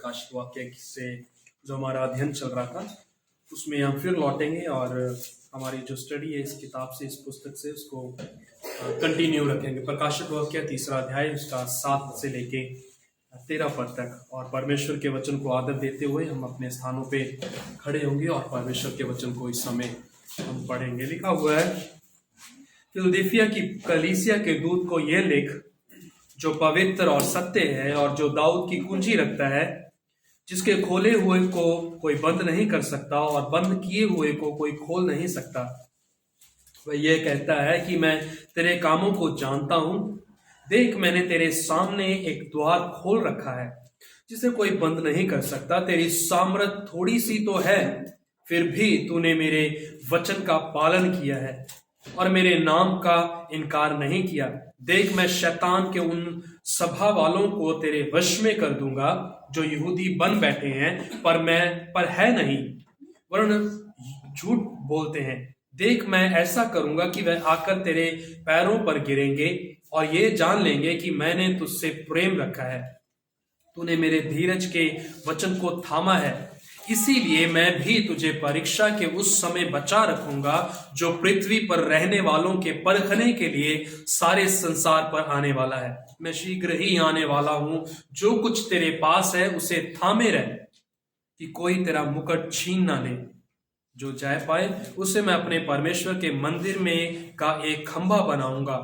प्रकाशित वाक्य से जो हमारा अध्ययन चल रहा था उसमें हम फिर लौटेंगे और हमारी जो स्टडी है इस किताब से, इस पुस्तक से, उसको कंटिन्यू रखेंगे। प्रकाशित वाक्य 3 अध्याय उसका 7 से लेके 13 पद तक, और परमेश्वर के वचन को आदर देते हुए हम अपने स्थानों पे खड़े होंगे और परमेश्वर के वचन को इस समय हम पढ़ेंगे। लिखा हुआ है, फिलदिलफिया की कलीसिया के दूत को यह लिख, जो पवित्र और सत्य है और जो दाऊद की कुंजी रखता है, जिसके खोले हुए को कोई बंद नहीं कर सकता और बंद किए हुए को कोई खोल नहीं सकता। वह यह कहता है कि मैं तेरे कामों को जानता हूं। देख, मैंने तेरे सामने एक द्वार खोल रखा है जिसे कोई बंद नहीं कर सकता। तेरी सामर्थ थोड़ी सी तो है, फिर भी तूने मेरे वचन का पालन किया है और मेरे नाम का इनकार नहीं किया। देख, मैं शैतान के उन सभा वालों को तेरे वश में कर दूंगा जो यहूदी बन बैठे हैं पर है नहीं, वरन झूठ बोलते हैं। देख, मैं ऐसा करूंगा कि वह आकर तेरे पैरों पर गिरेंगे और ये जान लेंगे कि मैंने तुझसे प्रेम रखा है। तूने मेरे धीरज के वचन को थामा है, इसीलिए मैं भी तुझे परीक्षा के उस समय बचा रखूंगा जो पृथ्वी पर रहने वालों के परखने के लिए सारे संसार पर आने वाला है। मैं शीघ्र ही आने वाला हूं। जो कुछ तेरे पास है उसे थामे रह, कि कोई तेरा मुकुट छीन ना ले। जो जय पाए उसे मैं अपने परमेश्वर के मंदिर में का एक खंभा बनाऊंगा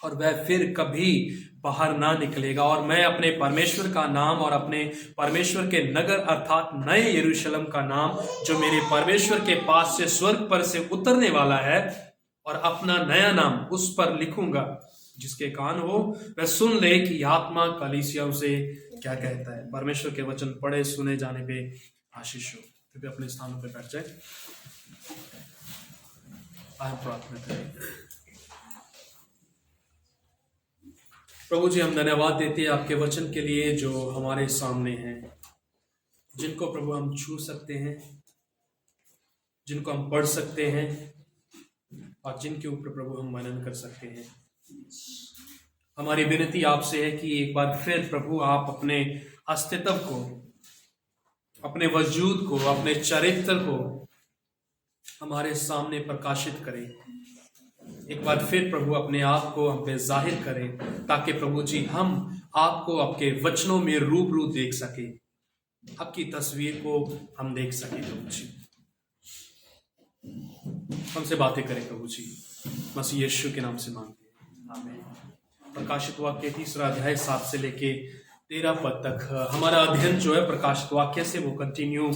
और वह फिर कभी बाहर ना निकलेगा। और मैं अपने परमेश्वर का नाम और अपने परमेश्वर के नगर अर्थात नए यरूशलेम का नाम, जो मेरे परमेश्वर के पास से स्वर्ग पर से उतरने वाला है, और अपना नया नाम उस पर लिखूंगा। जिसके कान हो वह सुन ले कि आत्मा कलीसियाओं से क्या कहता है। परमेश्वर के वचन पढ़े सुने जाने पे आशीष हो। कृपया अपने स्थानों पर बैठ जाए। आए प्रार्थना करें। प्रभु जी, हम धन्यवाद देते हैं आपके वचन के लिए जो हमारे सामने हैं, जिनको प्रभु हम छू सकते हैं, जिनको हम पढ़ सकते हैं और जिनके ऊपर प्रभु हम मनन कर सकते हैं। हमारी विनती आपसे है कि एक बार फिर प्रभु आप अपने अस्तित्व को, अपने वजूद को, अपने चरित्र को हमारे सामने प्रकाशित करें। एक बार फिर प्रभु अपने आप को हम पे जाहिर करें, ताकि प्रभु जी हम आपको आपके वचनों में रूबरू देख सके, आपकी तस्वीर को हम देख सके। प्रभु जी हमसे बातें करें प्रभु जी, मसीह यीशु के नाम से मांगते हैं, आमीन। प्रकाशित वाक्य 3 अध्याय 7 से लेके 13 पद तक हमारा अध्ययन जो है प्रकाशित वाक्य से, वो कंटिन्यू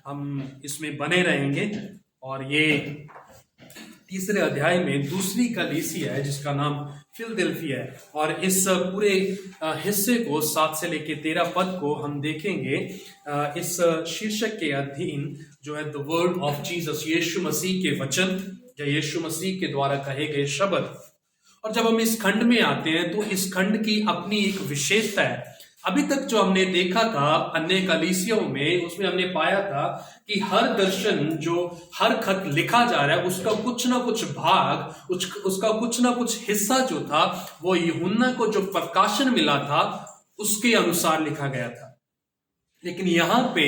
हम इसमें बने रहेंगे। और ये 3 अध्याय में दूसरी कलीसिया है जिसका नाम फिलदिलफिया है, और इस पूरे हिस्से को 7 से लेके 13 पद को हम देखेंगे इस शीर्षक के अधीन, जो है द वर्ड ऑफ जीसस, यीशु मसीह के वचन या यीशु मसीह के द्वारा कहे गए शब्द। और जब हम इस खंड में आते हैं तो इस खंड की अपनी एक विशेषता है। अभी तक जो हमने देखा था अन्य कलीसियों में, उसमें हमने पाया था कि हर दर्शन, जो हर खत लिखा जा रहा है, उसका कुछ ना कुछ भाग, उसका कुछ ना कुछ हिस्सा जो था वो यूहन्ना को जो प्रकाशन मिला था उसके अनुसार लिखा गया था। लेकिन यहाँ पे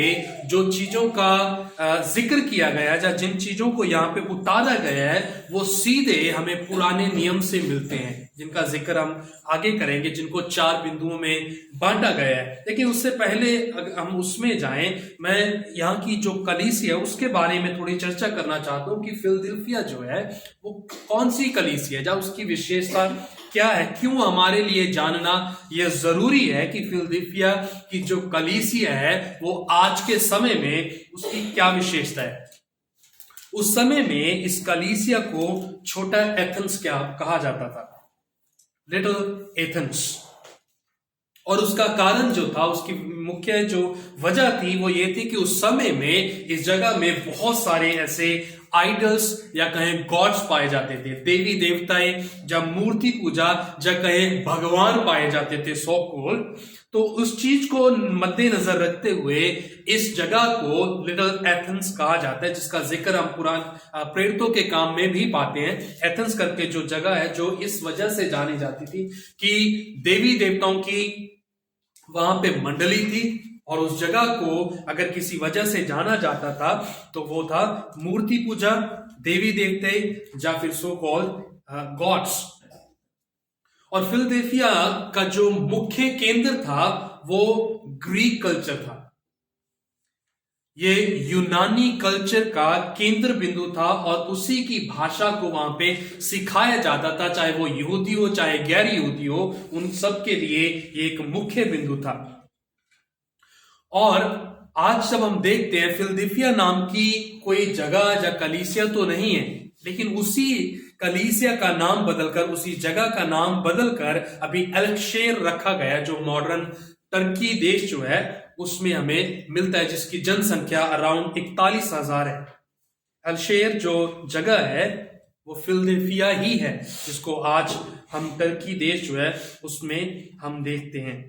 जो चीजों का जिक्र किया गया है, या जिन चीजों को यहाँ पे उतारा गया है, वो सीधे हमें पुराने नियम से मिलते हैं, जिनका जिक्र हम आगे करेंगे, जिनको 4 बिंदुओं में बांटा गया है। लेकिन उससे पहले हम उसमें जाएं, मैं यहाँ की जो कलीसिया है उसके बारे में थोड़ी चर्चा करना चाहता हूँ कि फिलदिलफिया जो है वो कौन सी कलीसिया है, या उसकी विशेषता क्या है, क्यों हमारे लिए जानना यह जरूरी है कि फिलदिलफिया की जो कलीसिया है वो आज के समय में उसकी क्या विशेषता है। उस समय में इस कलीसिया को छोटा एथेंस क्या कहा जाता था, लिटिल एथेंस। और उसका कारण जो था, उसकी मुख्य जो वजह थी वो ये थी कि उस समय में इस जगह में बहुत सारे ऐसे आइडल्स या कहें गॉड्स पाए जाते थे, देवी देवताएं, जब मूर्ति पूजा, जब कहें भगवान पाए जाते थे सो कॉल्ड। तो उस चीज को मद्देनजर रखते हुए इस जगह को लिटिल एथेंस कहा जाता है, जिसका जिक्र हम पुराण प्रेरितों के काम में भी पाते हैं। एथेंस करके जो जगह है, जो इस वजह से जानी जाती थी कि देवी देवताओं की वहां पे मंडली थी, और उस जगह को अगर किसी वजह से जाना जाता था तो वो था मूर्ति पूजा, देवी देवते या फिर सो कॉल्ड गॉड्स। और फिलडेल्फिया का जो मुख्य केंद्र था वो ग्रीक कल्चर था। ये यूनानी कल्चर का केंद्र बिंदु था और उसी की भाषा को वहां पे सिखाया जाता था, चाहे वो यहूदी हो चाहे गैर यहूदी हो, उन सब के लिए ये एक मुख्य बिंदु था। और आज जब हम देखते हैं, फिलडेल्फिया नाम की कोई जगह या कलीसिया तो नहीं है, लेकिन उसी कलीसिया का नाम बदलकर, उसी जगह का नाम बदलकर अभी एल्शेर रखा गया, जो मॉडर्न टर्की देश जो है उसमें हमें मिलता है, जिसकी जनसंख्या अराउंड 41,000 है। एल्शेर जो जगह है वो फिलडेल्फिया ही है, जिसको आज हम टर्की देश जो है उसमें हम देखते हैं।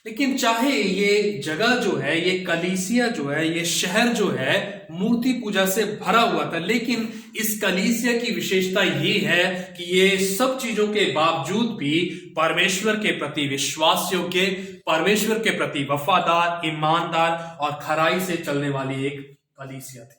लेकिन चाहे ये जगह जो है, ये कलीसिया जो है, ये शहर जो है मूर्ति पूजा से भरा हुआ था, लेकिन इस कलीसिया की विशेषता ये है कि ये सब चीजों के बावजूद भी परमेश्वर के प्रति विश्वास योग्य, परमेश्वर के प्रति वफादार, ईमानदार और खराई से चलने वाली एक कलीसिया थी।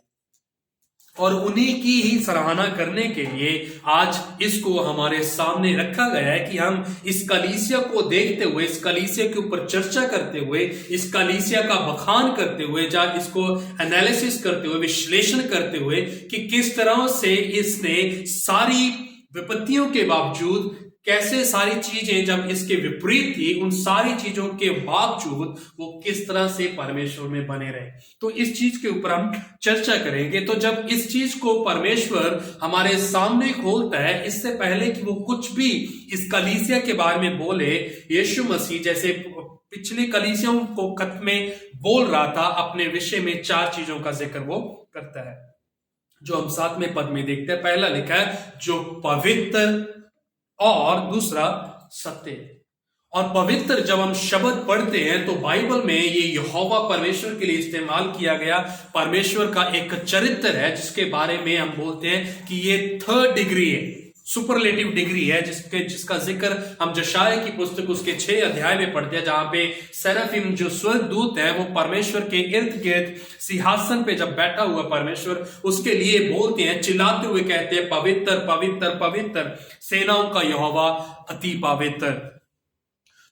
और उन्हीं की ही सराहना करने के लिए आज इसको हमारे सामने रखा गया है कि हम इस कलीसिया को देखते हुए, इस कलीसिया के ऊपर चर्चा करते हुए, इस कलीसिया का बखान करते हुए, या इसको एनालिसिस करते हुए, विश्लेषण करते हुए कि किस तरह से इसने सारी विपत्तियों के बावजूद, कैसे सारी चीजें जब इसके विपरीत थी, उन सारी चीजों के बावजूद वो किस तरह से परमेश्वर में बने रहे। तो इस चीज के ऊपर हम चर्चा करेंगे। तो जब इस चीज को परमेश्वर हमारे सामने खोलता है, इससे पहले कि वो कुछ भी इस कलीसिया के बारे में बोले, यीशु मसीह जैसे पिछले कलीसियाओं को खत में बोल रहा था, अपने विषय में 4 चीजों का जिक्र वो करता है, जो हम 7वें पद में देखते हैं। पहला लिखा है जो पवित्र, और दूसरा सत्य। और पवित्र जब हम शब्द पढ़ते हैं तो बाइबल में ये यहोवा परमेश्वर के लिए इस्तेमाल किया गया परमेश्वर का एक चरित्र है, जिसके बारे में हम बोलते हैं कि ये 3rd डिग्री है, सुपरलेटिव डिग्री है, जिसका जिक्र हम यशायाह की पुस्तक उसके 6 अध्याय में पढ़ते हैं, जहां पे सेराफिम जो स्वर्गदूत है वो परमेश्वर के इर्द गिर्द सिंहासन पे जब बैठा हुआ परमेश्वर उसके लिए बोलते हैं, चिल्लाते हुए कहते हैं पवित्र पवित्र पवित्र सेनाओं का यहोवा अति पवित्र।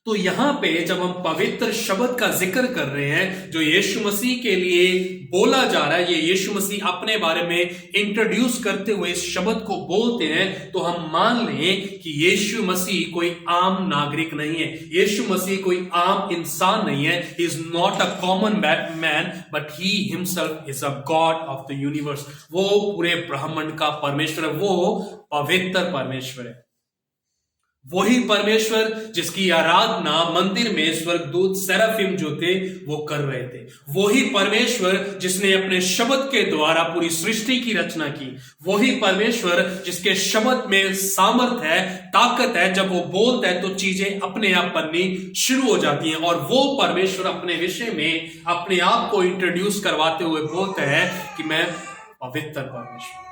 तो यहां पे जब हम पवित्र शब्द का जिक्र कर रहे हैं जो यीशु मसीह के लिए बोला जा रहा है, ये यीशु मसीह अपने बारे में इंट्रोड्यूस करते हुए इस शब्द को बोलते हैं, तो हम मान लें कि यीशु मसीह कोई आम नागरिक नहीं है, यीशु मसीह कोई आम इंसान नहीं है। He is not a common man but he himself is a God of the universe. वो पूरे ब्रह्मांड का परमेश्वर है, वो पवित्र परमेश्वर है। वही परमेश्वर जिसकी आराधना मंदिर में स्वर्गदूत सेराफिम जो थे वो कर रहे थे, वही परमेश्वर जिसने अपने शब्द के द्वारा पूरी सृष्टि की रचना की, वही परमेश्वर जिसके शब्द में सामर्थ है, ताकत है, जब वो बोलता है तो चीजें अपने आप बननी शुरू हो जाती हैं। और वो परमेश्वर अपने विषय में अपने आप को इंट्रोड्यूस करवाते हुए बोलता है कि मैं पवित्र परमेश्वर,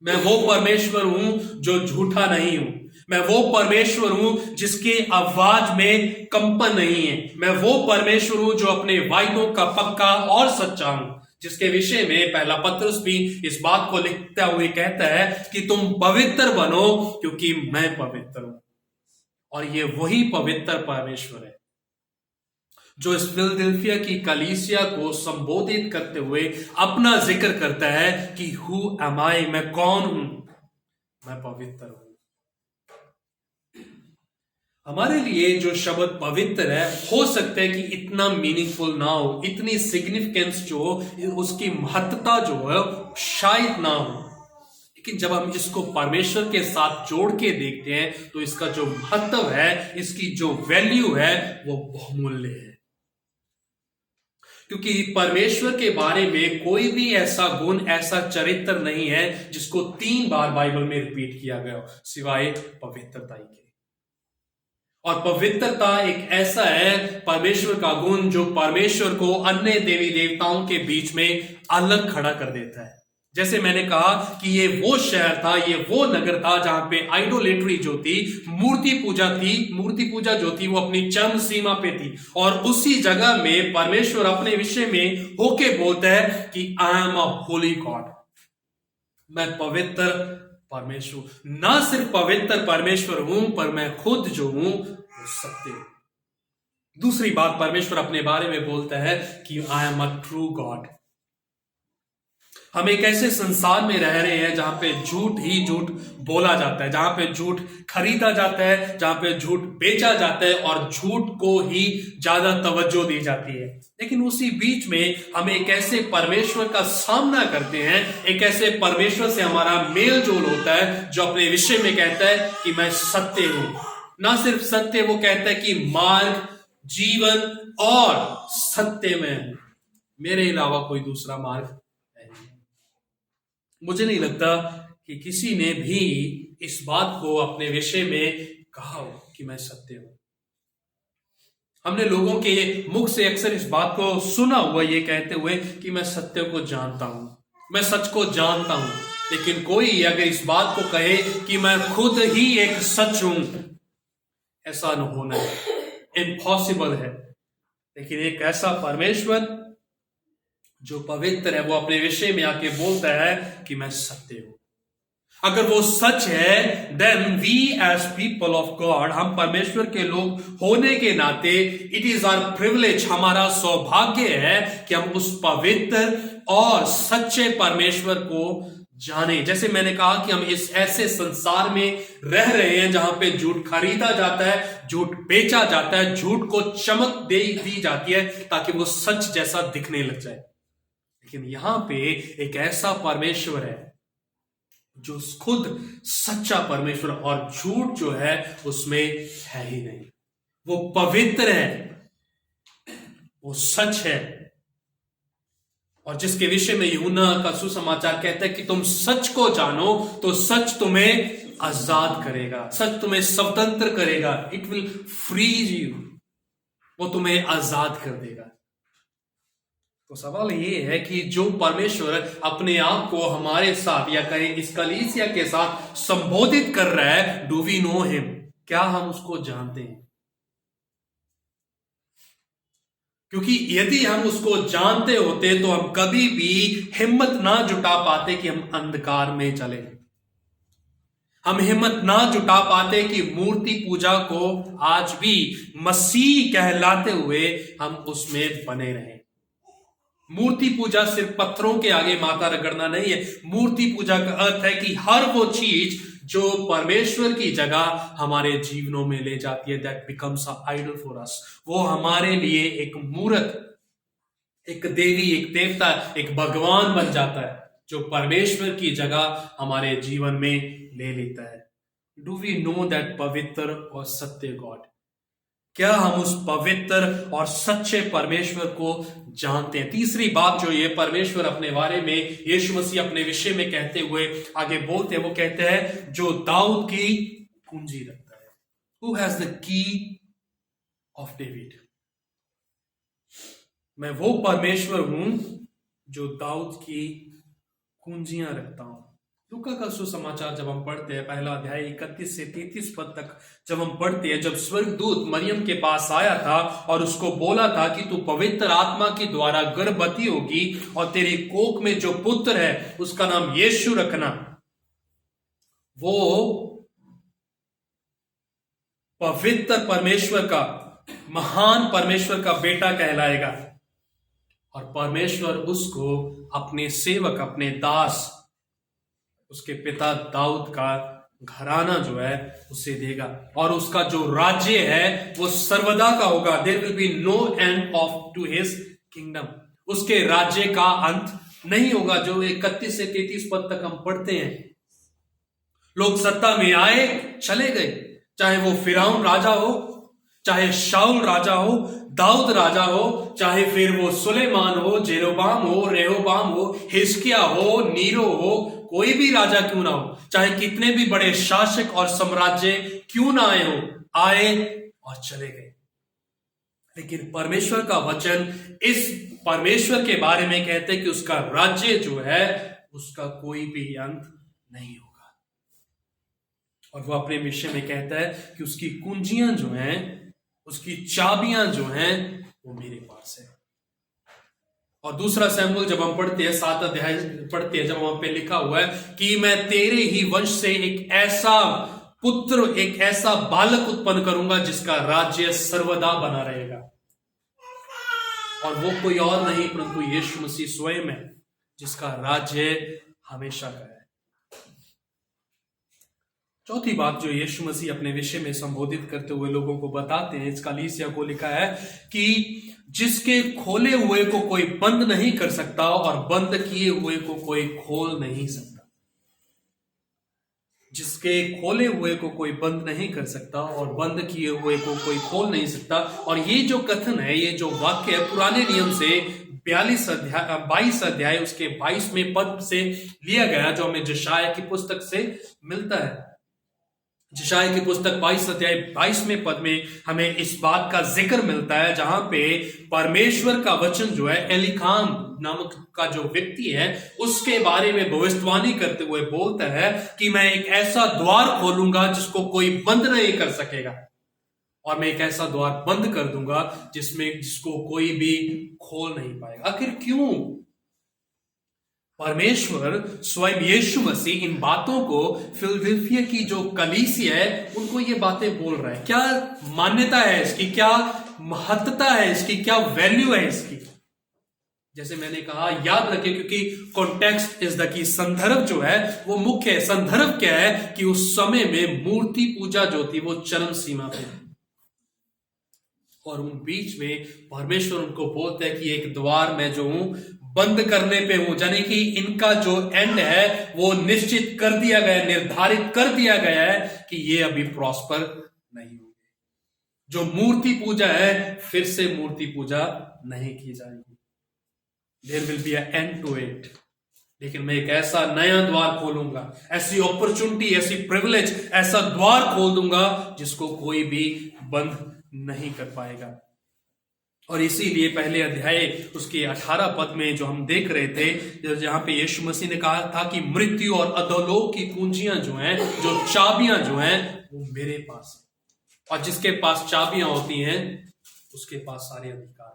मैं वो परमेश्वर हूं जो झूठा नहीं हूं, मैं वो परमेश्वर हूं जिसके आवाज में कंपन नहीं है, मैं वो परमेश्वर हूं जो अपने वायदों का पक्का और सच्चा हूं, जिसके विषय में पहला पत्रस भी इस बात को लिखते हुए कहता है कि तुम पवित्र बनो क्योंकि मैं पवित्र हूं। और ये वही पवित्र परमेश्वर है जो इस फिलडेल्फिया की कलीसिया को संबोधित करते हुए अपना जिक्र करता है कि हु एम आई, मैं कौन हूं, मैं पवित्र हूं। हमारे लिए जो शब्द पवित्र है, हो सकता है कि इतना मीनिंगफुल ना हो, इतनी सिग्निफिकेंस जो उसकी महत्ता जो है शायद ना हो, लेकिन जब हम इसको परमेश्वर के साथ जोड़ के देखते हैं तो इसका जो महत्व है, इसकी जो वैल्यू है वो बहुमूल्य है। क्योंकि परमेश्वर के बारे में कोई भी ऐसा गुण, ऐसा चरित्र नहीं है जिसको 3 बार बाइबल में रिपीट किया गया हो सिवाय पवित्रता के। और पवित्रता एक ऐसा है परमेश्वर का गुण जो परमेश्वर को अन्य देवी देवताओं के बीच में अलग खड़ा कर देता है। जैसे मैंने कहा कि ये वो शहर था, ये वो नगर था जहां पे आइडोलेट्री जो थी, मूर्ति पूजा थी, मूर्ति पूजा जो थी वो अपनी चरम सीमा पे थी। और उसी जगह में परमेश्वर अपने विषय में होके बोलता है कि I am a Holi God, मैं पवित्र परमेश्वर, ना सिर्फ पवित्र परमेश्वर हूं पर मैं खुद जो हूं वो सत्य हूं। दूसरी बात परमेश्वर अपने बारे में बोलता है कि I am a true God. हम एक ऐसे संसार में रह रहे हैं जहां पे झूठ ही झूठ बोला जाता है, जहां पे झूठ खरीदा जाता है, जहां पे झूठ बेचा जाता है और झूठ को ही ज्यादा तवज्जो दी जाती है। लेकिन उसी बीच में हम एक ऐसे परमेश्वर का सामना करते हैं, एक ऐसे परमेश्वर से हमारा मेल जोल होता है जो अपने विषय में कहता है कि मैं सत्य हूं। ना सिर्फ सत्य, वो कहता है कि मार्ग, जीवन और सत्य में हूं, मेरे अलावा कोई दूसरा मार्ग नहीं। मुझे नहीं लगता कि किसी ने भी इस बात को अपने विषय में कहा हो कि मैं सत्य हूं। हमने लोगों के मुख से अक्सर इस बात को सुना हुआ ये कहते हुए कि मैं सत्य को जानता हूं, मैं सच को जानता हूं। लेकिन कोई अगर इस बात को कहे कि मैं खुद ही एक सच हूं, ऐसा न होना है, इम्पॉसिबल है। लेकिन एक ऐसा परमेश्वर जो पवित्र है, वो अपने विषय में आके बोलता है कि मैं सत्य हूं। अगर वो सच है, then we as people of God, हम परमेश्वर के लोग होने के नाते, इट इज आवर प्रिविलेज, हमारा सौभाग्य है कि हम उस पवित्र और सच्चे परमेश्वर को जाने। जैसे मैंने कहा कि हम इस ऐसे संसार में रह रहे हैं जहां पे झूठ खरीदा जाता है, झूठ बेचा जाता है, झूठ को चमक दी जाती है ताकि वो सच जैसा दिखने लग जाए। लेकिन यहां पे एक ऐसा परमेश्वर है जो खुद सच्चा परमेश्वर, और झूठ जो है उसमें है ही नहीं। वो पवित्र है, वो सच है, और जिसके विषय में यूहन्ना का सुसमाचार कहता है कि तुम सच को जानो तो सच तुम्हें आजाद करेगा, सच तुम्हें स्वतंत्र करेगा। इट विल फ्रीज यू, वो तुम्हें आजाद कर देगा। तो सवाल ये है कि जो परमेश्वर अपने आप को हमारे साथ या कहें इस कलीसिया के साथ संबोधित कर रहा है, डू वी नो हिम, क्या हम उसको जानते हैं? क्योंकि यदि हम उसको जानते होते तो हम कभी भी हिम्मत ना जुटा पाते कि हम अंधकार में चले, हम हिम्मत ना जुटा पाते कि मूर्ति पूजा को आज भी मसीह कहलाते हुए हम उसमें बने रहें। मूर्ति पूजा सिर्फ पत्थरों के आगे माथा रगड़ना नहीं है। मूर्ति पूजा का अर्थ है कि हर वो चीज जो परमेश्वर की जगह हमारे जीवनों में ले जाती है, that becomes a idol for us, वो हमारे लिए एक मूर्त, एक देवी, एक देवता, एक भगवान बन जाता है जो परमेश्वर की जगह हमारे जीवन में ले लेता है। डू वी नो दैट पवित्र और सत्य गॉड? क्या हम उस पवित्र और सच्चे परमेश्वर को जानते हैं? तीसरी बात जो ये परमेश्वर अपने बारे में, यीशु मसीह अपने विषय में कहते हुए आगे बोलते हैं, वो कहते हैं जो दाऊद की कुंजी रखता है, who has the key of David. मैं वो परमेश्वर हूं जो दाऊद की कुंजियां रखता हूं। लूका का सुसमाचार जब हम पढ़ते हैं, पहला अध्याय 31 से 33 पद तक जब हम पढ़ते हैं, जब स्वर्गदूत मरियम के पास आया था और उसको बोला था कि तू पवित्र आत्मा के द्वारा गर्भवती होगी और तेरी कोख में जो पुत्र है उसका नाम यीशु रखना, वो पवित्र परमेश्वर का, महान परमेश्वर का बेटा कहलाएगा। और परमेश्वर उसको अपने सेवक, अपने दास, उसके पिता दाऊद का घराना जो है उसे देगा, और उसका जो राज्य है वो सर्वदा का होगा। There will be no end of to his kingdom. उसके राज्य का अंत नहीं होगा। जो 31 से 33 पद तक हम पढ़ते हैं, लोग सत्ता में आए चले गए, चाहे वो फिरौन राजा हो, चाहे शाऊल राजा हो, दाऊद राजा हो, चाहे फिर वो सुलेमान हो, जेरोबाम हो, रेहोबाम हो, हिजकिय्याह हो, नीरो हो, कोई भी राजा क्यों ना हो, चाहे कितने भी बड़े शासक और साम्राज्य क्यों ना आए हो, आए और चले गए। लेकिन परमेश्वर का वचन इस परमेश्वर के बारे में कहते हैं कि उसका राज्य जो है उसका कोई भी अंत नहीं होगा। और वो अपने विषय में कहता है कि उसकी कुंजियां जो हैं, उसकी चाबियां जो हैं, वो मेरे पास है। और दूसरा सैमुएल जब हम पढ़ते हैं 7 अध्याय पढ़ते हैं, जब वहां पे लिखा हुआ है कि मैं तेरे ही वंश से एक ऐसा पुत्र, एक ऐसा बालक उत्पन्न करूंगा जिसका राज्य सर्वदा बना रहेगा। और वो कोई और नहीं परंतु यीशु मसीह स्वयं है, जिसका राज्य हमेशा का है। चौथी बात जो यीशु मसीह अपने विषय में संबोधित करते हुए लोगों को बताते हैं, इस कलीसिया को लिखा है कि जिसके खोले हुए को कोई बंद नहीं कर सकता और बंद किए हुए को कोई खोल नहीं सकता। जिसके खोले हुए को कोई बंद नहीं कर सकता और बंद किए हुए को कोई खोल नहीं सकता। और ये जो कथन है, ये जो वाक्य है, पुराने नियम से 22 अध्याय उसके 22वें पद से लिया गया, जो हमें यशायाह की पुस्तक से मिलता है। यशायाह की पुस्तक 22 अध्याय 22वें पद में हमें इस बात का जिक्र मिलता है, जहां पे परमेश्वर का वचन जो है एलीकाम नामक का जो व्यक्ति है उसके बारे में भविष्यवाणी करते हुए बोलता है कि मैं एक ऐसा द्वार खोलूंगा जिसको कोई बंद नहीं कर सकेगा, और मैं एक ऐसा द्वार बंद कर दूंगा जिसको कोई भी खोल नहीं पाएगा। आखिर क्यों परमेश्वर स्वयं यीशु मसीह इन बातों को फिलडेल्फिया की जो कलीसिया है उनको ये बातें बोल रहा है? क्या मान्यता है इसकी, क्या महत्ता है इसकी, क्या वैल्यू है इसकी? जैसे मैंने कहा, याद रखें, क्योंकि कॉन्टेक्स्ट इज द की, संदर्भ जो है वो मुख्य है। संदर्भ क्या है कि उस समय में मूर्ति पूजा जो थी वो चरम सीमा पे, और उन बीच में परमेश्वर उनको बोलता है कि एक द्वार मैं जो हूं बंद करने पे हूं, यानी कि इनका जो एंड है वो निश्चित कर दिया गया, निर्धारित कर दिया गया है कि ये अभी प्रॉस्पर नहीं होंगे। जो मूर्ति पूजा है, फिर से मूर्ति पूजा नहीं की जाएगी। There will be an end to it. लेकिन मैं एक ऐसा नया द्वार खोलूंगा, ऐसी अपॉर्चुनिटी, ऐसी प्रिविलेज, ऐसा द्वार खोल दूंगा जिसको कोई भी बंद नहीं कर पाएगा। और इसीलिए पहले अध्याय उसके 18 पद में जो हम देख रहे थे, जहां पे यीशु मसीह ने कहा था कि मृत्यु और अधोलोक की कुंजियां जो हैं, जो चाबियां जो हैं, वो मेरे पास है। और जिसके पास चाबियां होती हैं उसके पास सारे अधिकार।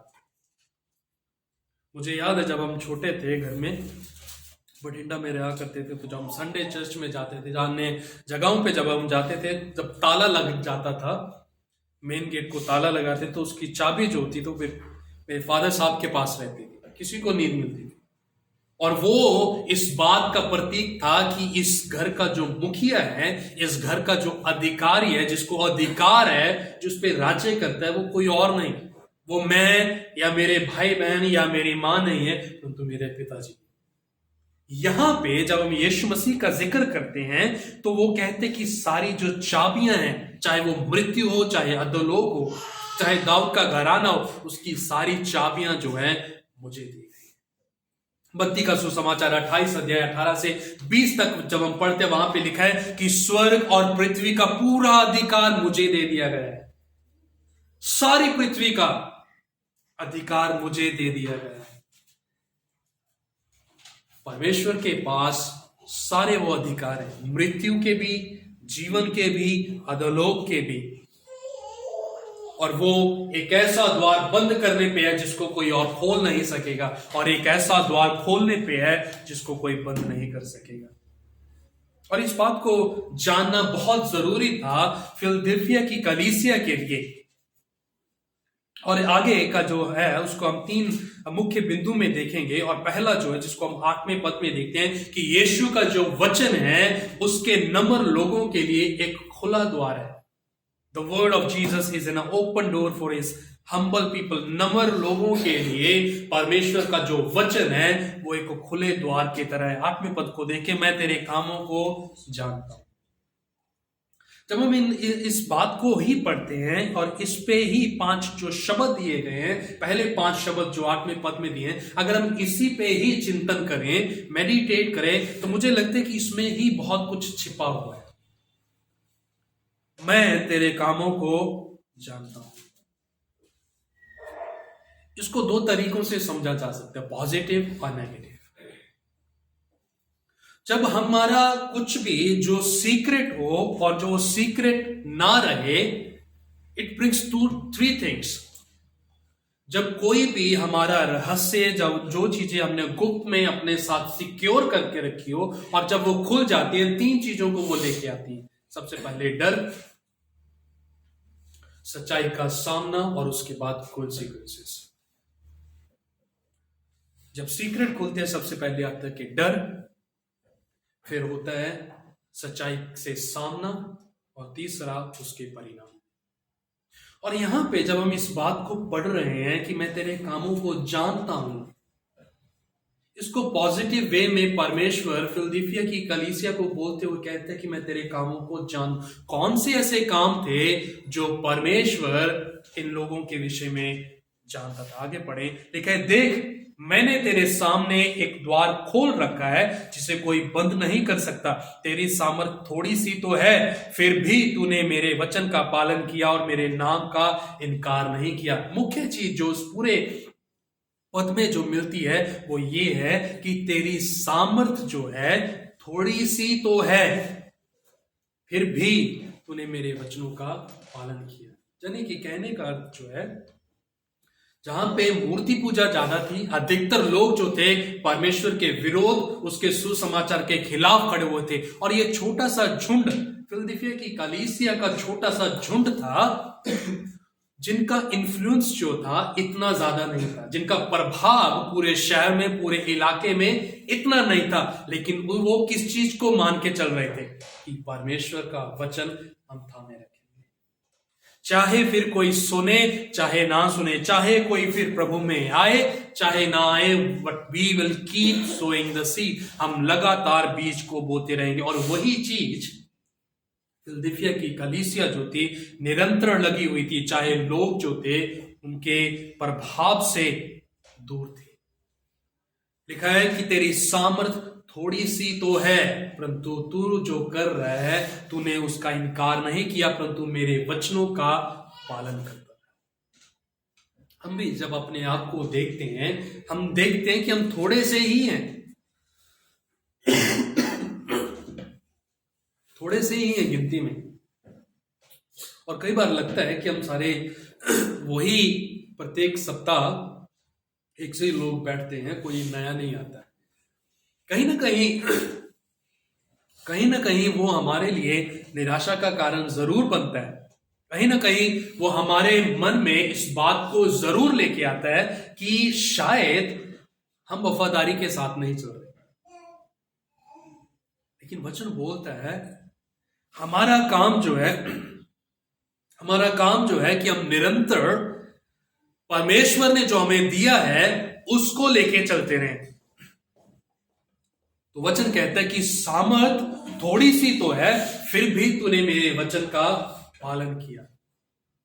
मुझे याद है जब हम छोटे थे, घर में बठिंडा में रहा करते थे, तो जब हम संडे चर्च में जाते थे, जानने जगहों पे जब हम जाते थे, जब ताला लग जाता था, मेन गेट को ताला लगाते, तो उसकी चाबी जो होती तो फिर मेरे फादर साहब के पास रहती थी, किसी को नहीं मिलती थी। और वो इस बात का प्रतीक था कि इस घर का जो मुखिया है, इस घर का जो अधिकारी है, जिसको अधिकार है, जिस पे राज्य करता है, वो कोई और नहीं, वो मैं या मेरे भाई बहन या मेरी मां नहीं है, परंतु मेरे पिताजी। यहां पे जब हम यीशु मसीह का जिक्र करते हैं तो वो कहते कि सारी जो चाबियां हैं, चाहे वो मृत्यु हो, चाहे अधोलोक हो, चाहे दाऊद का घराना हो, उसकी सारी चाबियां जो हैं मुझे दी गई। मत्ती का सुसमाचार 28 अध्याय 18 से 20 तक जब हम पढ़ते हैं, वहां पे लिखा है कि स्वर्ग और पृथ्वी का पूरा अधिकार मुझे दे दिया गया है। सारी पृथ्वी का अधिकार मुझे दे दिया गया है। परमेश्वर के पास सारे वो अधिकार है, मृत्यु के भी, जीवन के भी, अधोलोक के भी। और वो एक ऐसा द्वार बंद करने पे है जिसको कोई और खोल नहीं सकेगा, और एक ऐसा द्वार खोलने पे है जिसको कोई बंद नहीं कर सकेगा। और इस बात को जानना बहुत जरूरी था फिलडेल्फिया की कलीसिया के लिए। और आगे का जो है उसको हम 3 मुख्य बिंदु में देखेंगे। और पहला जो है, जिसको हम 8वें पद में देखते हैं, कि यीशु का जो वचन है उसके नम्र लोगों के लिए एक खुला द्वार है। The word of Jesus is an open door for his humble people. नम्र लोगों के लिए परमेश्वर का जो वचन है वो एक खुले द्वार की तरह है। 8वें पद को देखें, मैं तेरे कामों को जानता हूं। जब हम इस बात को ही पढ़ते हैं और इस पे ही 5 जो शब्द दिए गए हैं, पहले 5 शब्द जो 8वें पद में दिए हैं, अगर हम इसी पे ही चिंतन करें, मेडिटेट करें, तो मुझे लगता है कि इसमें ही बहुत कुछ छिपा हुआ है। मैं तेरे कामों को जानता हूं। इसको 2 तरीकों से समझा जा सकता है, पॉजिटिव और नेगेटिव। जब हमारा कुछ भी जो सीक्रेट हो और जो सीक्रेट ना रहे, it brings to three things. जब कोई भी हमारा रहस्य, जब जो चीजें हमने गुप्त में अपने साथ सिक्योर करके रखी हो और जब वो खुल जाती है, तीन चीजों को वो लेके आती है। सबसे पहले डर, सच्चाई का सामना और उसके बाद कॉन्सिक्वेंसेस। जब सीक्रेट खुलते हैं सबसे पहले आता है कि डर, फिर होता है सच्चाई से सामना और तीसरा उसके परिणाम। और यहां पे जब हम इस बात को पढ़ रहे हैं कि मैं तेरे कामों को जानता हूं, इसको पॉजिटिव वे में परमेश्वर फिलदिफिया की कलीसिया को बोलते हुए कहते हैं कि मैं तेरे कामों को जान। कौन से ऐसे काम थे जो परमेश्वर इन लोगों के विषय में जानता था? आगे पढ़े, लिखा है, देख मैंने तेरे सामने एक द्वार खोल रखा है जिसे कोई बंद नहीं कर सकता। तेरी सामर्थ थोड़ी सी तो है, फिर भी तूने मेरे वचन का पालन किया और मेरे नाम का इनकार नहीं किया। मुख्य चीज जो उस पूरे पद में जो मिलती है वो ये है कि तेरी सामर्थ जो है थोड़ी सी तो है, फिर भी तूने मेरे वचनों का पालन किया। यानी कि कहने का अर्थ जो है, जहां पे मूर्ति पूजा ज्यादा थी, अधिकतर लोग जो थे परमेश्वर के विरोध, उसके सुसमाचार के खिलाफ खड़े हुए थे। और ये छोटा सा झुंड, फिलदिफिया की कलीसिया का छोटा सा झुंड था, जिनका इन्फ्लुएंस जो था इतना ज्यादा नहीं था, जिनका प्रभाव पूरे शहर में, पूरे इलाके में इतना नहीं था। लेकिन वो किस चीज को मान के चल रहे थे कि परमेश्वर का वचन हम थामे रखेंगे, चाहे फिर कोई सुने चाहे ना सुने, चाहे कोई फिर प्रभु में आए चाहे ना आए, but we will keep sowing the seed. हम लगातार बीज को बोते रहेंगे। और वही चीज फिलदिफिया की कलीसिया जो थी निरंतर लगी हुई थी, चाहे लोग जो थे उनके प्रभाव से दूर थे। लिखा है कि तेरी सामर्थ थोड़ी सी तो है, परंतु तू जो कर रहा है तूने उसका इनकार नहीं किया, परंतु मेरे वचनों का पालन करता है। हम भी जब अपने आप को देखते हैं, हम देखते हैं कि हम थोड़े से ही हैं, थोड़े से ही हैं गिनती में। और कई बार लगता है कि हम सारे वही प्रत्येक सप्ताह एक से ही लोग बैठते हैं, कोई नया नहीं आता है। कहीं ना कहीं वो हमारे लिए निराशा का कारण जरूर बनता है। कहीं ना कहीं वो हमारे मन में इस बात को जरूर लेके आता है कि शायद हम वफादारी के साथ नहीं चल रहे। लेकिन वचन बोलता है हमारा काम जो है कि हम निरंतर परमेश्वर ने जो हमें दिया है उसको लेके चलते रहें। तो वचन कहता है कि सामर्थ थोड़ी सी तो है, फिर भी तूने मेरे वचन का पालन किया।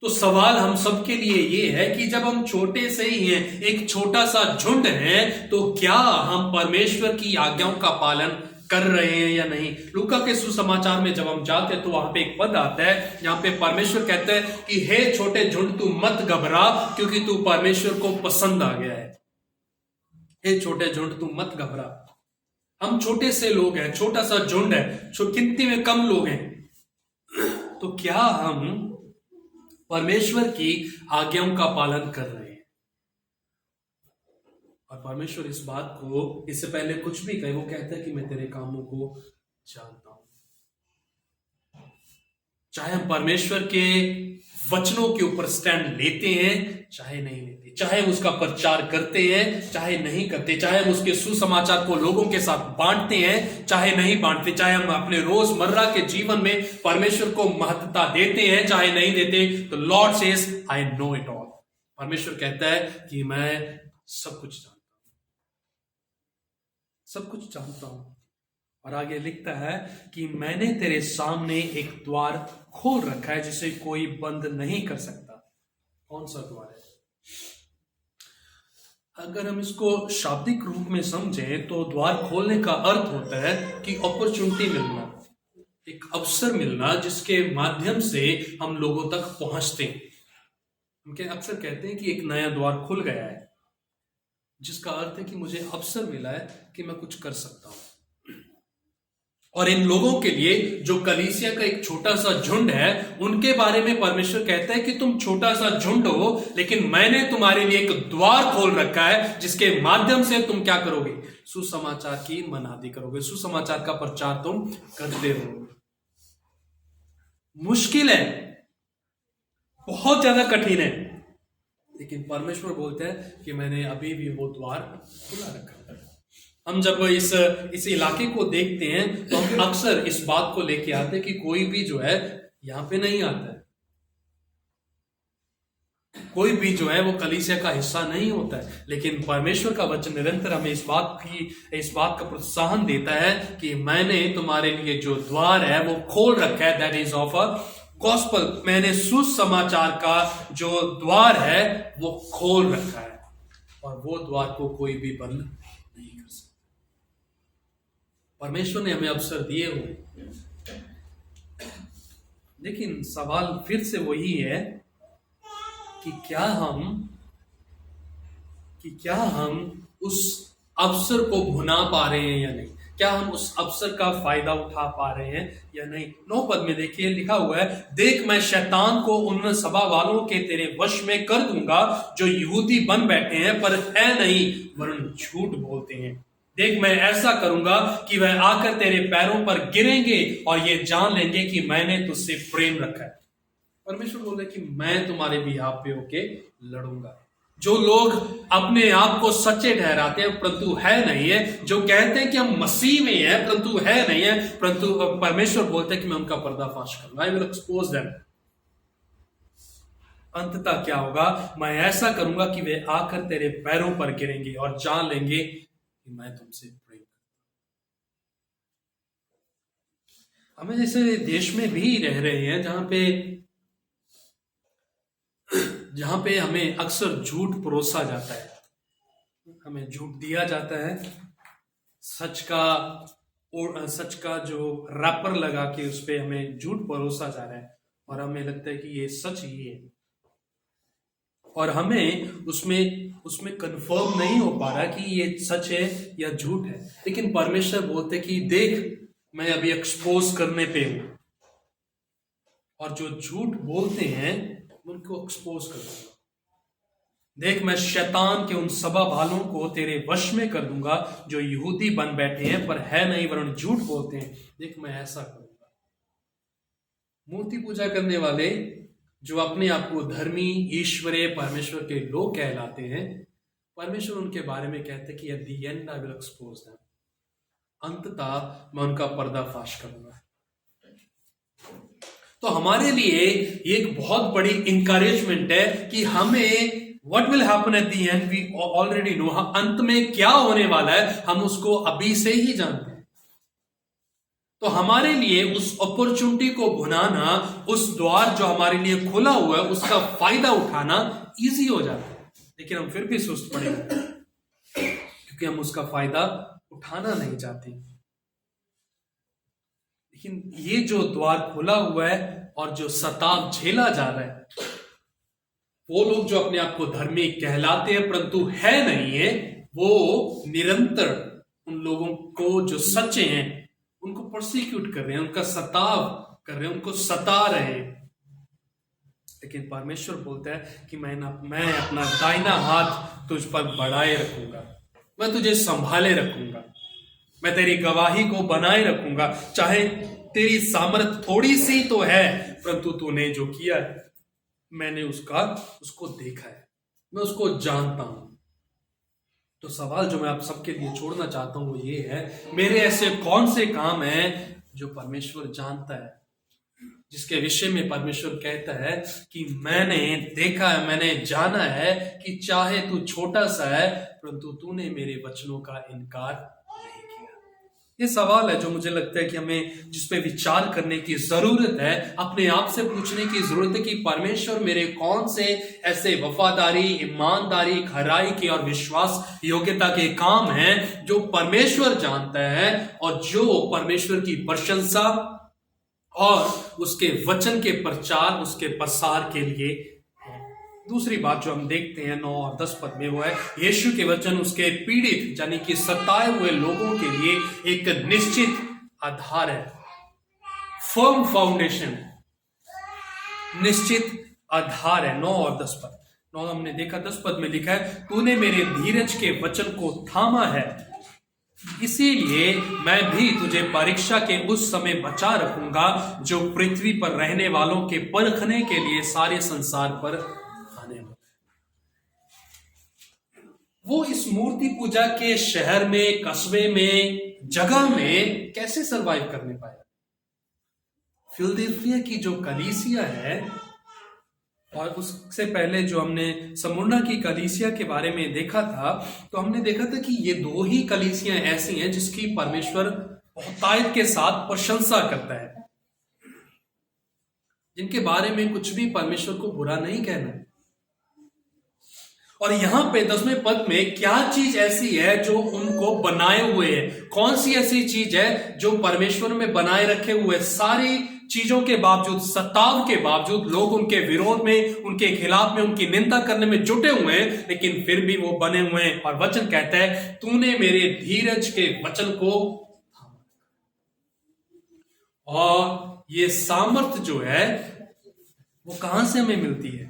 तो सवाल हम सबके लिए ये है कि जब हम छोटे से ही हैं, एक छोटा सा झुंड है, तो क्या हम परमेश्वर की आज्ञाओं का पालन कर रहे हैं या नहीं? लूका के सुसमाचार में जब हम जाते हैं तो वहां पे एक पद आता है, यहां पे परमेश्वर कहते हैं कि हे छोटे झुंड तू मत घबरा, क्योंकि तू परमेश्वर को पसंद आ गया है। हे छोटे झुंड तू मत घबरा। हम छोटे से लोग हैं, छोटा सा झुंड है, गिनती में कम लोग हैं, तो क्या हम परमेश्वर की आज्ञाओं का पालन कर रहे हैं? और परमेश्वर इस बात को इससे पहले कुछ भी कहे, वो कहता है कि मैं तेरे कामों को जानता हूं। चाहे हम परमेश्वर के वचनों के ऊपर स्टैंड लेते हैं चाहे नहीं लेते, चाहे हम उसका प्रचार करते हैं चाहे नहीं करते, चाहे हम उसके सुसमाचार को लोगों के साथ बांटते हैं चाहे नहीं बांटते, चाहे हम अपने रोजमर्रा के जीवन में परमेश्वर को महत्वता देते हैं चाहे नहीं देते, तो Lord says I know it all. परमेश्वर कहता है कि मैं सब कुछ जानता हूं, सब कुछ जानता हूं। और आगे लिखता है कि मैंने तेरे सामने एक द्वार खोल रखा है जिसे कोई बंद नहीं कर सकता। कौन सा द्वार है? अगर हम इसको शाब्दिक रूप में समझें तो द्वार खोलने का अर्थ होता है कि अपॉर्चुनिटी मिलना, एक अवसर मिलना जिसके माध्यम से हम लोगों तक पहुंचते हैं। हम अक्सर कहते हैं कि एक नया द्वार खुल गया है, जिसका अर्थ है कि मुझे अवसर मिला है कि मैं कुछ कर सकता हूं। और इन लोगों के लिए जो कलीसिया का एक छोटा सा झुंड है, उनके बारे में परमेश्वर कहता है कि तुम छोटा सा झुंड हो, लेकिन मैंने तुम्हारे लिए एक द्वार खोल रखा है जिसके माध्यम से तुम क्या करोगे, सुसमाचार की मनादी करोगे, सुसमाचार का प्रचार तुम करते रहोगे। मुश्किल है, बहुत ज्यादा कठिन है, लेकिन परमेश्वर बोलते हैं कि मैंने अभी भी वो द्वार खुला रखा है। हम जब इस इलाके को देखते हैं तो हम अक्सर इस बात को लेके आते हैं कि कोई भी जो है यहां पे नहीं आता है, कोई भी जो है वो कलीसिया का हिस्सा नहीं होता है, लेकिन परमेश्वर का वचन निरंतर हमें इस बात का प्रोत्साहन देता है कि मैंने तुम्हारे लिए जो द्वार है वो खोल रखा है, that is of a gospel. मैंने सुसमाचार का जो द्वार है वो खोल रखा है, और वो द्वार को कोई भी बंद नहीं कर सकता। परमेश्वर ने हमें अवसर दिए हुए, लेकिन सवाल फिर से वही है कि क्या हम उस अवसर को भुना पा रहे हैं या नहीं, क्या हम उस अवसर का फायदा उठा पा रहे हैं या नहीं। 9 पद में देखिए लिखा हुआ है, देख मैं शैतान को उन सभा वालों के तेरे वश में कर दूंगा जो यहूदी बन बैठे हैं पर है नहीं वरन झूठ बोलते हैं। देख मैं ऐसा करूंगा कि वह आकर तेरे पैरों पर गिरेंगे और ये जान लेंगे कि मैंने तुझसे प्रेम रखा है। परमेश्वर बोल रहे कि मैं तुम्हारे बिहाफ पे होके लड़ूंगा। जो लोग अपने आप को सच्चे ठहराते हैं परंतु है नहीं है, जो कहते हैं कि हम मसीह में हैं परंतु है नहीं है, परंतु परमेश्वर बोलते हैं कि मैं उनका पर्दाफाश करूंगा, आई विल एक्सपोज देम। अंततः क्या होगा, मैं ऐसा करूंगा कि वे आकर तेरे पैरों पर गिरेंगे और जान लेंगे कि मैं तुमसे प्रेम करता हूं। हमें जैसे देश में भी रह रहे हैं जहां पे हमें अक्सर झूठ परोसा जाता है, हमें झूठ दिया जाता है, सच का जो रैपर लगा के उस पे हमें झूठ परोसा जा रहा है और हमें लगता है कि ये सच ही है, और हमें उसमें कंफर्म नहीं हो पा रहा कि ये सच है या झूठ है। लेकिन परमेश्वर बोलते कि देख मैं अभी एक्सपोज करने पे हूं, और जो झूठ बोलते हैं उनको एक्सपोज कर दूंगा। देख मैं शैतान के उन सभा भालों को तेरे वश में कर दूंगा जो यहूदी बन बैठे हैं पर है नहीं वरन झूठ बोलते हैं। देख मैं ऐसा करूंगा। मूर्ति पूजा करने वाले जो अपने आप को धर्मी, ईश्वरीय, परमेश्वर के लोग कहलाते हैं, परमेश्वर उनके बारे में कहते हैं कि eight the and I will expose them, अंततः मैं उनका पर्दाफाश करूंगा। तो हमारे लिए एक बहुत बड़ी इंकरेजमेंट है कि हमें what will happen at the end we already know, अंत में क्या होने वाला है हम उसको अभी से ही जानते हैं। तो हमारे लिए उस अपॉर्चुनिटी को भुनाना, उस द्वार जो हमारे लिए खुला हुआ है उसका फायदा उठाना इजी हो जाता है, लेकिन हम फिर भी सुस्त पड़े क्योंकि हम उसका फायदा उठाना नहीं चाहते। लेकिन ये जो द्वार खुला हुआ है और जो सताव झेला जा रहा है, वो लोग जो अपने आप को धर्मी कहलाते हैं परंतु है नहीं है, वो निरंतर उन लोगों को जो सच्चे हैं उनको प्रोसिक्यूट कर रहे हैं, उनका सताव कर रहे हैं, उनको सता रहे हैं। लेकिन परमेश्वर बोलता है कि मैं अपना दाहिना हाथ तुझ पर बढ़ाए रखूंगा, मैं तुझे संभाले रखूंगा, मैं तेरी गवाही को बनाए रखूंगा। चाहे तेरी सामर्थ थोड़ी सी तो है परंतु तूने जो किया है मैंने उसको देखा है, मैं उसको जानता हूं। तो सवाल जो मैं आप सबके लिए छोड़ना चाहता हूं वो ये है, मेरे ऐसे कौन से काम हैं जो परमेश्वर जानता है, जिसके विषय में परमेश्वर कहता है कि मैंने देखा है, मैंने जाना है कि चाहे तू छोटा सा है परंतु तूने मेरे वचनों का इनकार नहीं किया। ये सवाल है जो मुझे लगता है कि हमें जिस पे विचार करने की जरूरत है, अपने आप से पूछने की जरूरत है कि परमेश्वर मेरे कौन से ऐसे वफादारी, ईमानदारी, खराई के और विश्वास योग्यता के काम हैं जो परमेश्वर जानता है और जो परमेश्वर की प्रशंसा और उसके वचन के प्रचार, उसके प्रसार के लिए है। दूसरी बात जो हम देखते हैं 9 और 10 पद में वो है, यीशु के वचन उसके पीड़ित यानी कि सताए हुए लोगों के लिए एक निश्चित आधार है, फर्म फाउंडेशन है, निश्चित आधार है। 9 और 10 पद, 9 हमने देखा, 10 पद में लिखा है, तूने मेरे धीरज के वचन को थामा है, इसीलिए मैं भी तुझे परीक्षा के उस समय बचा रखूंगा जो पृथ्वी पर रहने वालों के परखने के लिए सारे संसार पर आने वाला। वो इस मूर्ति पूजा के शहर में, कस्बे में, जगह में कैसे सरवाइव करने पाया? फिलदेल्फिया की जो कलीसिया है, और उससे पहले जो हमने स्मुरना की कलीसिया के बारे में देखा था, तो हमने देखा था कि ये 2 ही कलीसियां ऐसी हैं जिसकी परमेश्वर बहुतायत के साथ प्रशंसा करता है, जिनके बारे में कुछ भी परमेश्वर को बुरा नहीं कहना। और यहां पे 10वें पद में क्या चीज ऐसी है जो उनको बनाए हुए है? कौन सी ऐसी चीज है जो परमेश्वर में बनाए रखे हुए? सारी चीजों के बावजूद, सताव के बावजूद, लोग उनके विरोध में, उनके खिलाफ में, उनकी निंदा करने में जुटे हुए हैं, लेकिन फिर भी वो बने हुए हैं। और वचन कहता है, तूने मेरे धीरज के वचन को थामा। और ये सामर्थ जो है वो कहां से हमें मिलती है?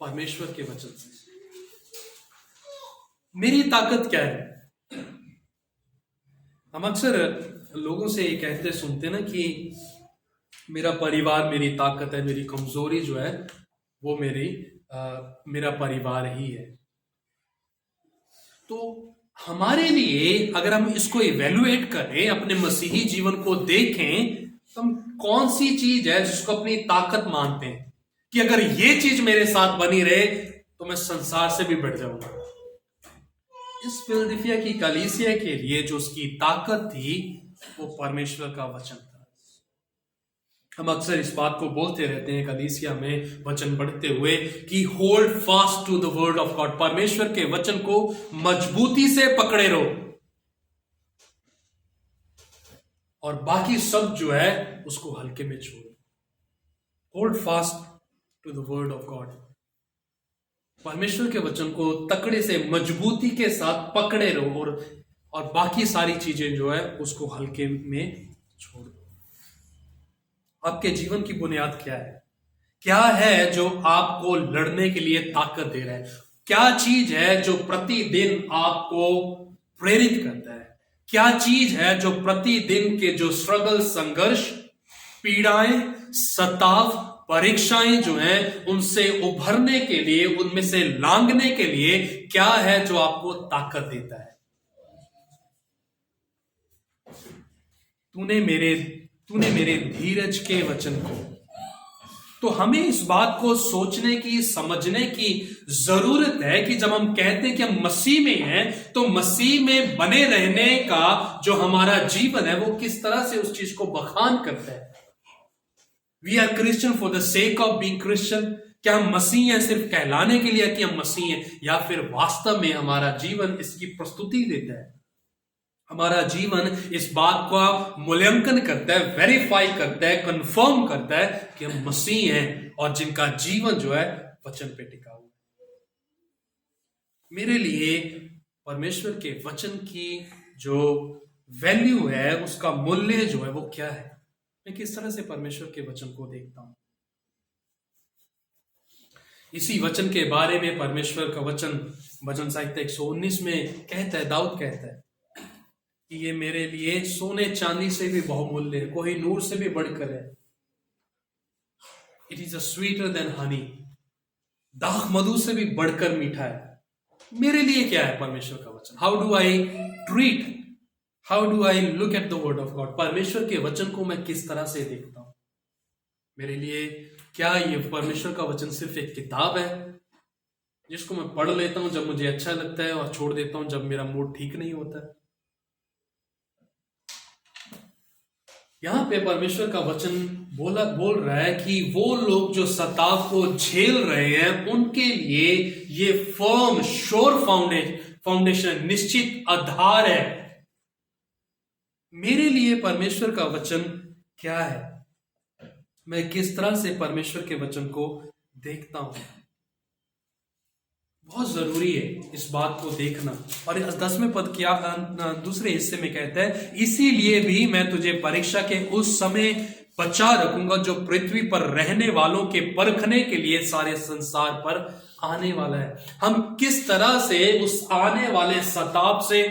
परमेश्वर के वचन से। मेरी ताकत क्या है? हम अक्सर लोगों से ये कहते सुनते ना कि मेरा परिवार मेरी ताकत है, मेरी कमजोरी जो है वो मेरा परिवार ही है। तो हमारे लिए अगर हम इसको इवेल्युएट करें, अपने मसीही जीवन को देखें, तो हम कौन सी चीज है जिसको अपनी ताकत मानते हैं कि अगर ये चीज मेरे साथ बनी रहे तो मैं संसार से भी बढ़ जाऊंगा। इस फिलदेल्फिया की कलीसिया के लिए जो उसकी ताकत थी वो परमेश्वर का वचन था। हम अक्सर इस बात को बोलते रहते हैं कलीसिया में वचन पढ़ते हुए कि hold fast to the word of God, परमेश्वर के वचन को मजबूती से पकड़े रहो, और बाकी सब जो है उसको हल्के में छोड़ो। Hold fast to the word of God, परमेश्वर के वचन को तकड़े से, मजबूती के साथ पकड़े रहो, और बाकी सारी चीजें जो है उसको हल्के में छोड़ दो। आपके जीवन की बुनियाद क्या है? क्या है जो आपको लड़ने के लिए ताकत दे रहा है? क्या चीज है जो प्रतिदिन आपको प्रेरित करता है? क्या चीज है जो प्रतिदिन के जो स्ट्रगल, संघर्ष, पीड़ाएं, सताव, परीक्षाएं जो हैं उनसे उभरने के लिए, उनमें से लांघने के लिए क्या है जो आपको ताकत देता है? तूने मेरे धीरज के वचन को। तो हमें इस बात को सोचने की, समझने की जरूरत है कि जब हम कहते हैं कि हम मसीह में हैं, तो मसीह में बने रहने का जो हमारा जीवन है वो किस तरह से उस चीज को बखान करता है। We are Christian for the sake of being Christian. क्या हम मसीह हैं सिर्फ कहलाने के लिए कि हम मसीह हैं, या फिर वास्तव में हमारा जीवन इसकी प्रस्तुति देता है? हमारा जीवन इस बात का मूल्यांकन करता है, वेरीफाई करता है, कंफर्म करता है कि हम मसीह हैं और जिनका जीवन जो है वचन पे टिका हुआ है। मेरे लिए परमेश्वर के वचन की जो वैल्यू है, उसका मूल्य जो है वो क्या है? मैं किस तरह से परमेश्वर के वचन को देखता हूं? इसी वचन के बारे में परमेश्वर का वचन भजन संहिता 119 में कहता है, दाऊद कहता है कि ये मेरे लिए सोने चांदी से भी बहुमूल्य है, कोई नूर से भी बढ़कर है। It is a sweeter than Honey, दाख मधु से भी बढ़कर मीठा है। मेरे लिए क्या है परमेश्वर का वचन? How do I look at the word of God? परमेश्वर के वचन को मैं किस तरह से देखता हूं? मेरे लिए क्या ये परमेश्वर का वचन सिर्फ एक किताब है जिसको मैं पढ़ लेता हूं जब मुझे अच्छा लगता है और छोड़ देता हूं जब मेरा मूड ठीक नहीं होता है? यहां पे परमेश्वर का वचन बोल रहा है कि वो लोग जो सताव को झेल रहे हैं उनके लिए ये फर्म, श्योर फाउंडेशन, निश्चित आधार है। मेरे लिए परमेश्वर का वचन क्या है? मैं किस तरह से परमेश्वर के वचन को देखता हूं? बहुत जरूरी है इस बात को देखना। और 10वें पद क्या दूसरे हिस्से में कहता है, इसीलिए भी मैं तुझे परीक्षा के उस समय बचा रखूंगा जो पृथ्वी पर रहने वालों के परखने के लिए सारे संसार पर आने वाला है। हम किस तरह से उस आने वाले सताव से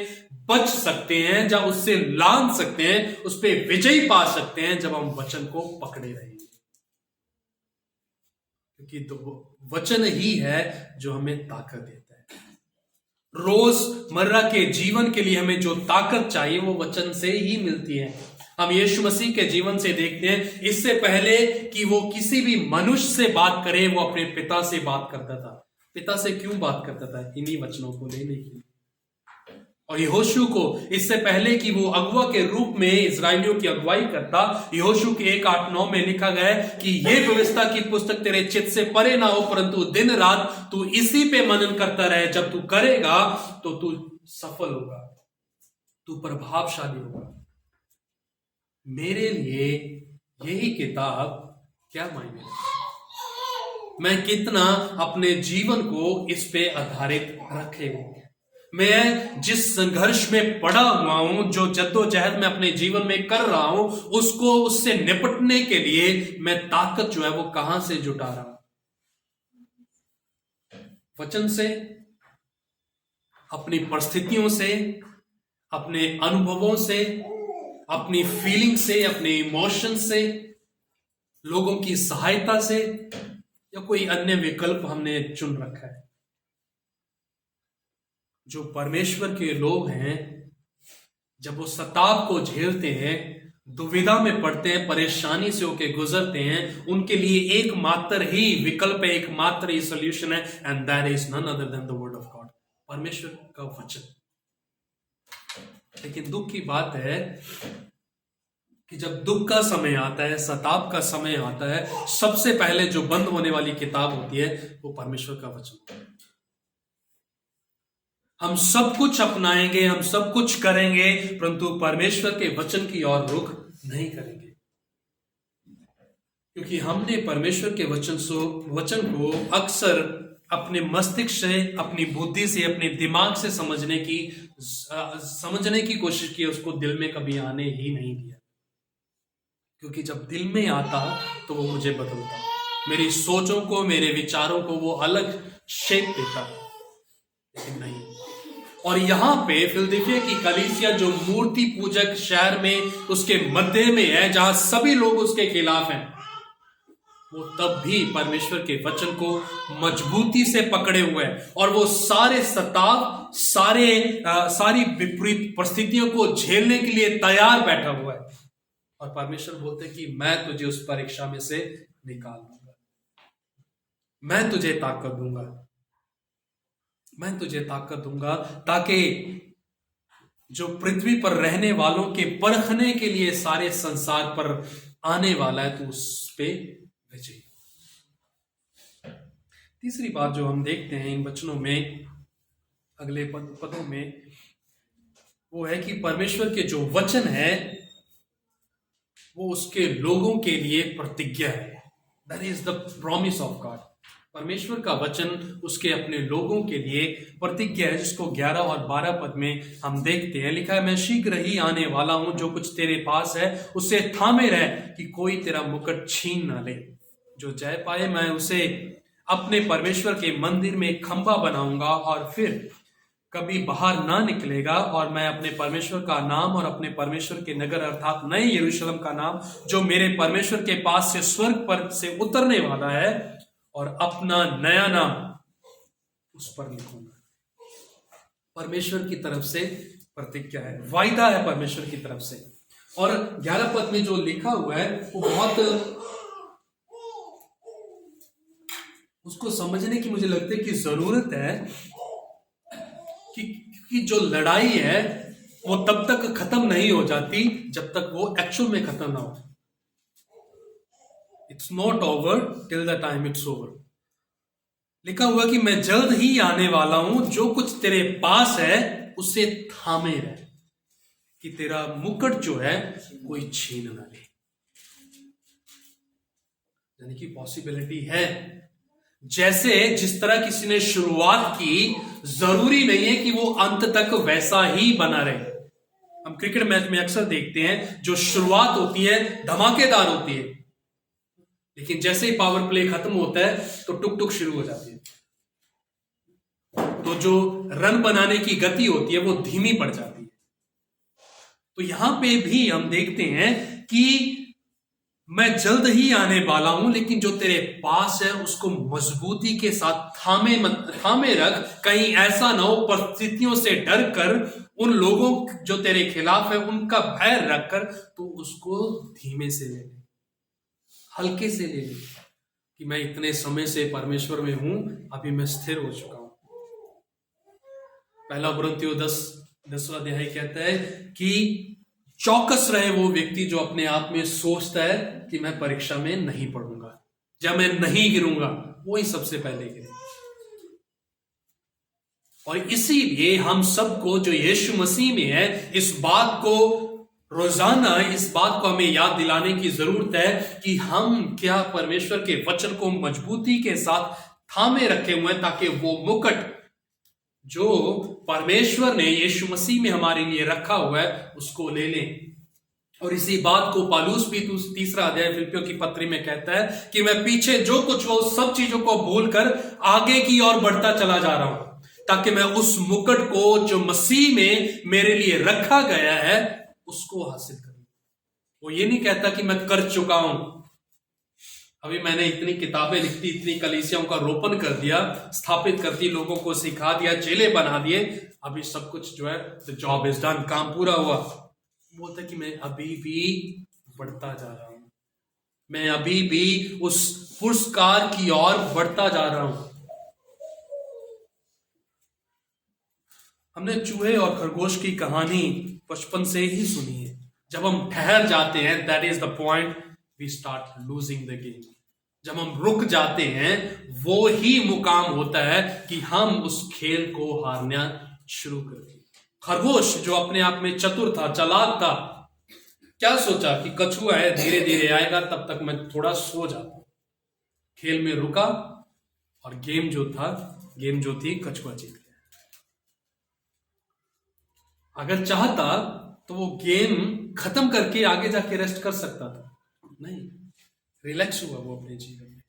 बच सकते हैं, जब उससे लांघ सकते हैं, उस पर विजय पा सकते हैं, जब हम वचन को पकड़े रहेंगे। क्योंकि तो वचन ही है जो हमें ताकत देता है। रोजमर्रा के जीवन के लिए हमें जो ताकत चाहिए वो वचन से ही मिलती है। हम यीशु मसीह के जीवन से देखते हैं, इससे पहले कि वो किसी भी मनुष्य से बात करे, वो अपने पिता से बात करता था। पिता से क्यों बात करता था? इन्हीं वचनों को लेने के लिए। और यहोशू को, इससे पहले कि वो अगुआ के रूप में इजराइलियों की अगुवाई करता, यहोशू के 1:8-9 में लिखा गया है कि ये व्यवस्था की पुस्तक तेरे चित्त से परे ना हो, परंतु दिन रात तू इसी पे मनन करता रहे। जब तू करेगा तो तू सफल होगा, तू प्रभावशाली होगा। मेरे लिए यही किताब क्या मायने रखती, मैं कितना अपने जीवन को इस पे आधारित रखे हूं। मैं जिस संघर्ष में पड़ा हुआ हूं, जो जद्दोजहद में अपने जीवन में कर रहा हूं, उससे निपटने के लिए मैं ताकत जो है वो कहां से जुटा रहा हूं? वचन से, अपनी परिस्थितियों से, अपने अनुभवों से, अपनी फीलिंग से, अपने इमोशन से, लोगों की सहायता से, या कोई अन्य विकल्प हमने चुन रखा है? जो परमेश्वर के लोग हैं, जब वो सताव को झेलते हैं, दुविधा में पड़ते हैं, परेशानी से होके गुजरते हैं, उनके लिए एकमात्र ही विकल्प है, एकमात्र ही सॉल्यूशन है, and that is none other than the word of God, परमेश्वर का वचन। लेकिन दुख की बात है कि जब दुख का समय आता है, सताव का समय आता है, सबसे पहले जो बंद होने वाली किताब होती है वो परमेश्वर का वचन है। हम सब कुछ अपनाएंगे, हम सब कुछ करेंगे, परंतु परमेश्वर के वचन की ओर रुख नहीं करेंगे, क्योंकि हमने परमेश्वर के वचन को अक्सर अपने मस्तिष्क से, अपनी बुद्धि से, अपने दिमाग से समझने की कोशिश की, उसको दिल में कभी आने ही नहीं दिया। क्योंकि जब दिल में आता तो वो मुझे बदलता, मेरी सोचों को, मेरे विचारों को वो अलग शेप देता, लेकिन नहीं। और यहां पे फिलदिल्फिया की कलीसिया जो मूर्ति पूजक शहर में, उसके मध्य में है, जहां सभी लोग उसके खिलाफ हैं, वो तब भी परमेश्वर के वचन को मजबूती से पकड़े हुए हैं, और वो सारे सताव, सारी विपरीत परिस्थितियों को झेलने के लिए तैयार बैठा हुआ है। और परमेश्वर बोलते कि मैं तुझे उस परीक्षा में से निकाल दूंगा, मैं तुझे ताकत दूंगा, मैं तुझे ताकत दूंगा, ताकि जो पृथ्वी पर रहने वालों के परखने के लिए सारे संसार पर आने वाला है, तो उस पे विजय। तीसरी बात जो हम देखते हैं इन वचनों में, अगले पदों में, वो है कि परमेश्वर के जो वचन है वो उसके लोगों के लिए प्रतिज्ञा है। That is the promise of God. परमेश्वर का वचन उसके अपने लोगों के लिए प्रतिज्ञा है, जिसको 11 और 12 पद में हम देखते हैं। लिखा है, मैं शीघ्र ही आने वाला हूं, जो कुछ तेरे पास है उसे थामे रह कि कोई तेरा मुकुट छीन ना ले। जो जय पाए मैं उसे अपने परमेश्वर के मंदिर में एक खंभा बनाऊंगा और फिर कभी बाहर ना निकलेगा, और मैं अपने परमेश्वर का नाम और अपने परमेश्वर के नगर अर्थात नए यरूशलेम का नाम, जो मेरे परमेश्वर के पास से स्वर्ग पर से उतरने वाला है, और अपना नया नाम उस पर लिखूंगा। परमेश्वर की तरफ से प्रतिज्ञा है, वायदा है परमेश्वर की तरफ से। और 11 पद में जो लिखा हुआ है वो बहुत, उसको समझने की मुझे लगता है कि जरूरत है, कि जो लड़ाई है वो तब तक खत्म नहीं हो जाती जब तक वो एक्चुअल में खत्म ना हो। It's not over till the time it's over. लिखा हुआ कि मैं जल्द ही आने वाला हूं, जो कुछ तेरे पास है उसे थामे रह कि तेरा मुकुट जो है कोई छीन ना ले। यानी कि पॉसिबिलिटी है, जैसे जिस तरह किसी ने शुरुआत की, जरूरी नहीं है कि वो अंत तक वैसा ही बना रहे। हम क्रिकेट मैच में अक्सर देखते हैं जो शुरुआत होती है धमाकेदार होती है, लेकिन जैसे ही पावर प्ले खत्म होता है तो टुक टुक शुरू हो जाती है, तो जो रन बनाने की गति होती है वो धीमी पड़ जाती है। तो यहां पे भी हम देखते हैं कि मैं जल्द ही आने वाला हूं, लेकिन जो तेरे पास है उसको मजबूती के साथ थामे रख। कहीं ऐसा ना हो परिस्थितियों से डर कर, उन लोगों जो तेरे खिलाफ है उनका भय रखकर तो उसको धीमे से ले ले, हल्के से ले ले, कि मैं इतने समय से परमेश्वर में हूं, अभी मैं स्थिर हो चुका हूं। पहला कुरिन्थियों 10वां अध्याय कहता है कि चौकस रहे वो व्यक्ति जो अपने आप में सोचता है कि मैं परीक्षा में नहीं पढ़ूंगा या मैं नहीं गिरूंगा, वही सबसे पहले गिरे। और इसीलिए हम सबको जो यीशु मसीह में है, इस बात को रोजाना, इस बात को हमें याद दिलाने की जरूरत है कि हम क्या परमेश्वर के वचन को मजबूती के साथ थामे रखे हुए हैं, ताकि वो मुकुट जो परमेश्वर ने यीशु मसीह में हमारे लिए रखा हुआ है उसको ले लें। और इसी बात को पौलुस भी 3 अध्याय फिलिप्पियों की पत्री में कहता है कि मैं पीछे जो कुछ हो सब चीजों को भूलकर आगे की ओर बढ़ता चला जा रहा हूं, ताकि मैं उस मुकुट को जो मसीह में मेरे लिए रखा गया है उसको हासिल करूं। वो ये नहीं कहता कि मैं कर चुका हूं, अभी मैंने इतनी किताबें लिख दी, इतनी कलीसियाओं का रोपण कर दिया, स्थापित कर दी, लोगों को सिखा दिया, चेले बना दिए, अभी सब कुछ जो है द जॉब इज डन, काम पूरा हुआ। बोलता है कि मैं अभी भी बढ़ता जा रहा हूं, मैं अभी भी उस पुरस्कार की ओर बढ़ता जा रहा हूं। हमने चूहे और खरगोश की कहानी बचपन से ही सुनी है। जब हम ठहर जाते हैं, that is the point we start losing the game. जब हम रुक जाते हैं, वो ही मुकाम होता है कि हम उस खेल को हारना शुरू कर दें। खरगोश जो अपने आप में चतुर था, चालाक था, क्या सोचा कि कछुआ है, धीरे धीरे आएगा, तब तक मैं थोड़ा सो जाता। खेल में रुका और गेम जो थी कछुआ जीत गया। अगर चाहता तो वो गेम खत्म करके आगे जाके रेस्ट कर सकता था, नहीं, रिलैक्स हुआ वो अपने जीवन में।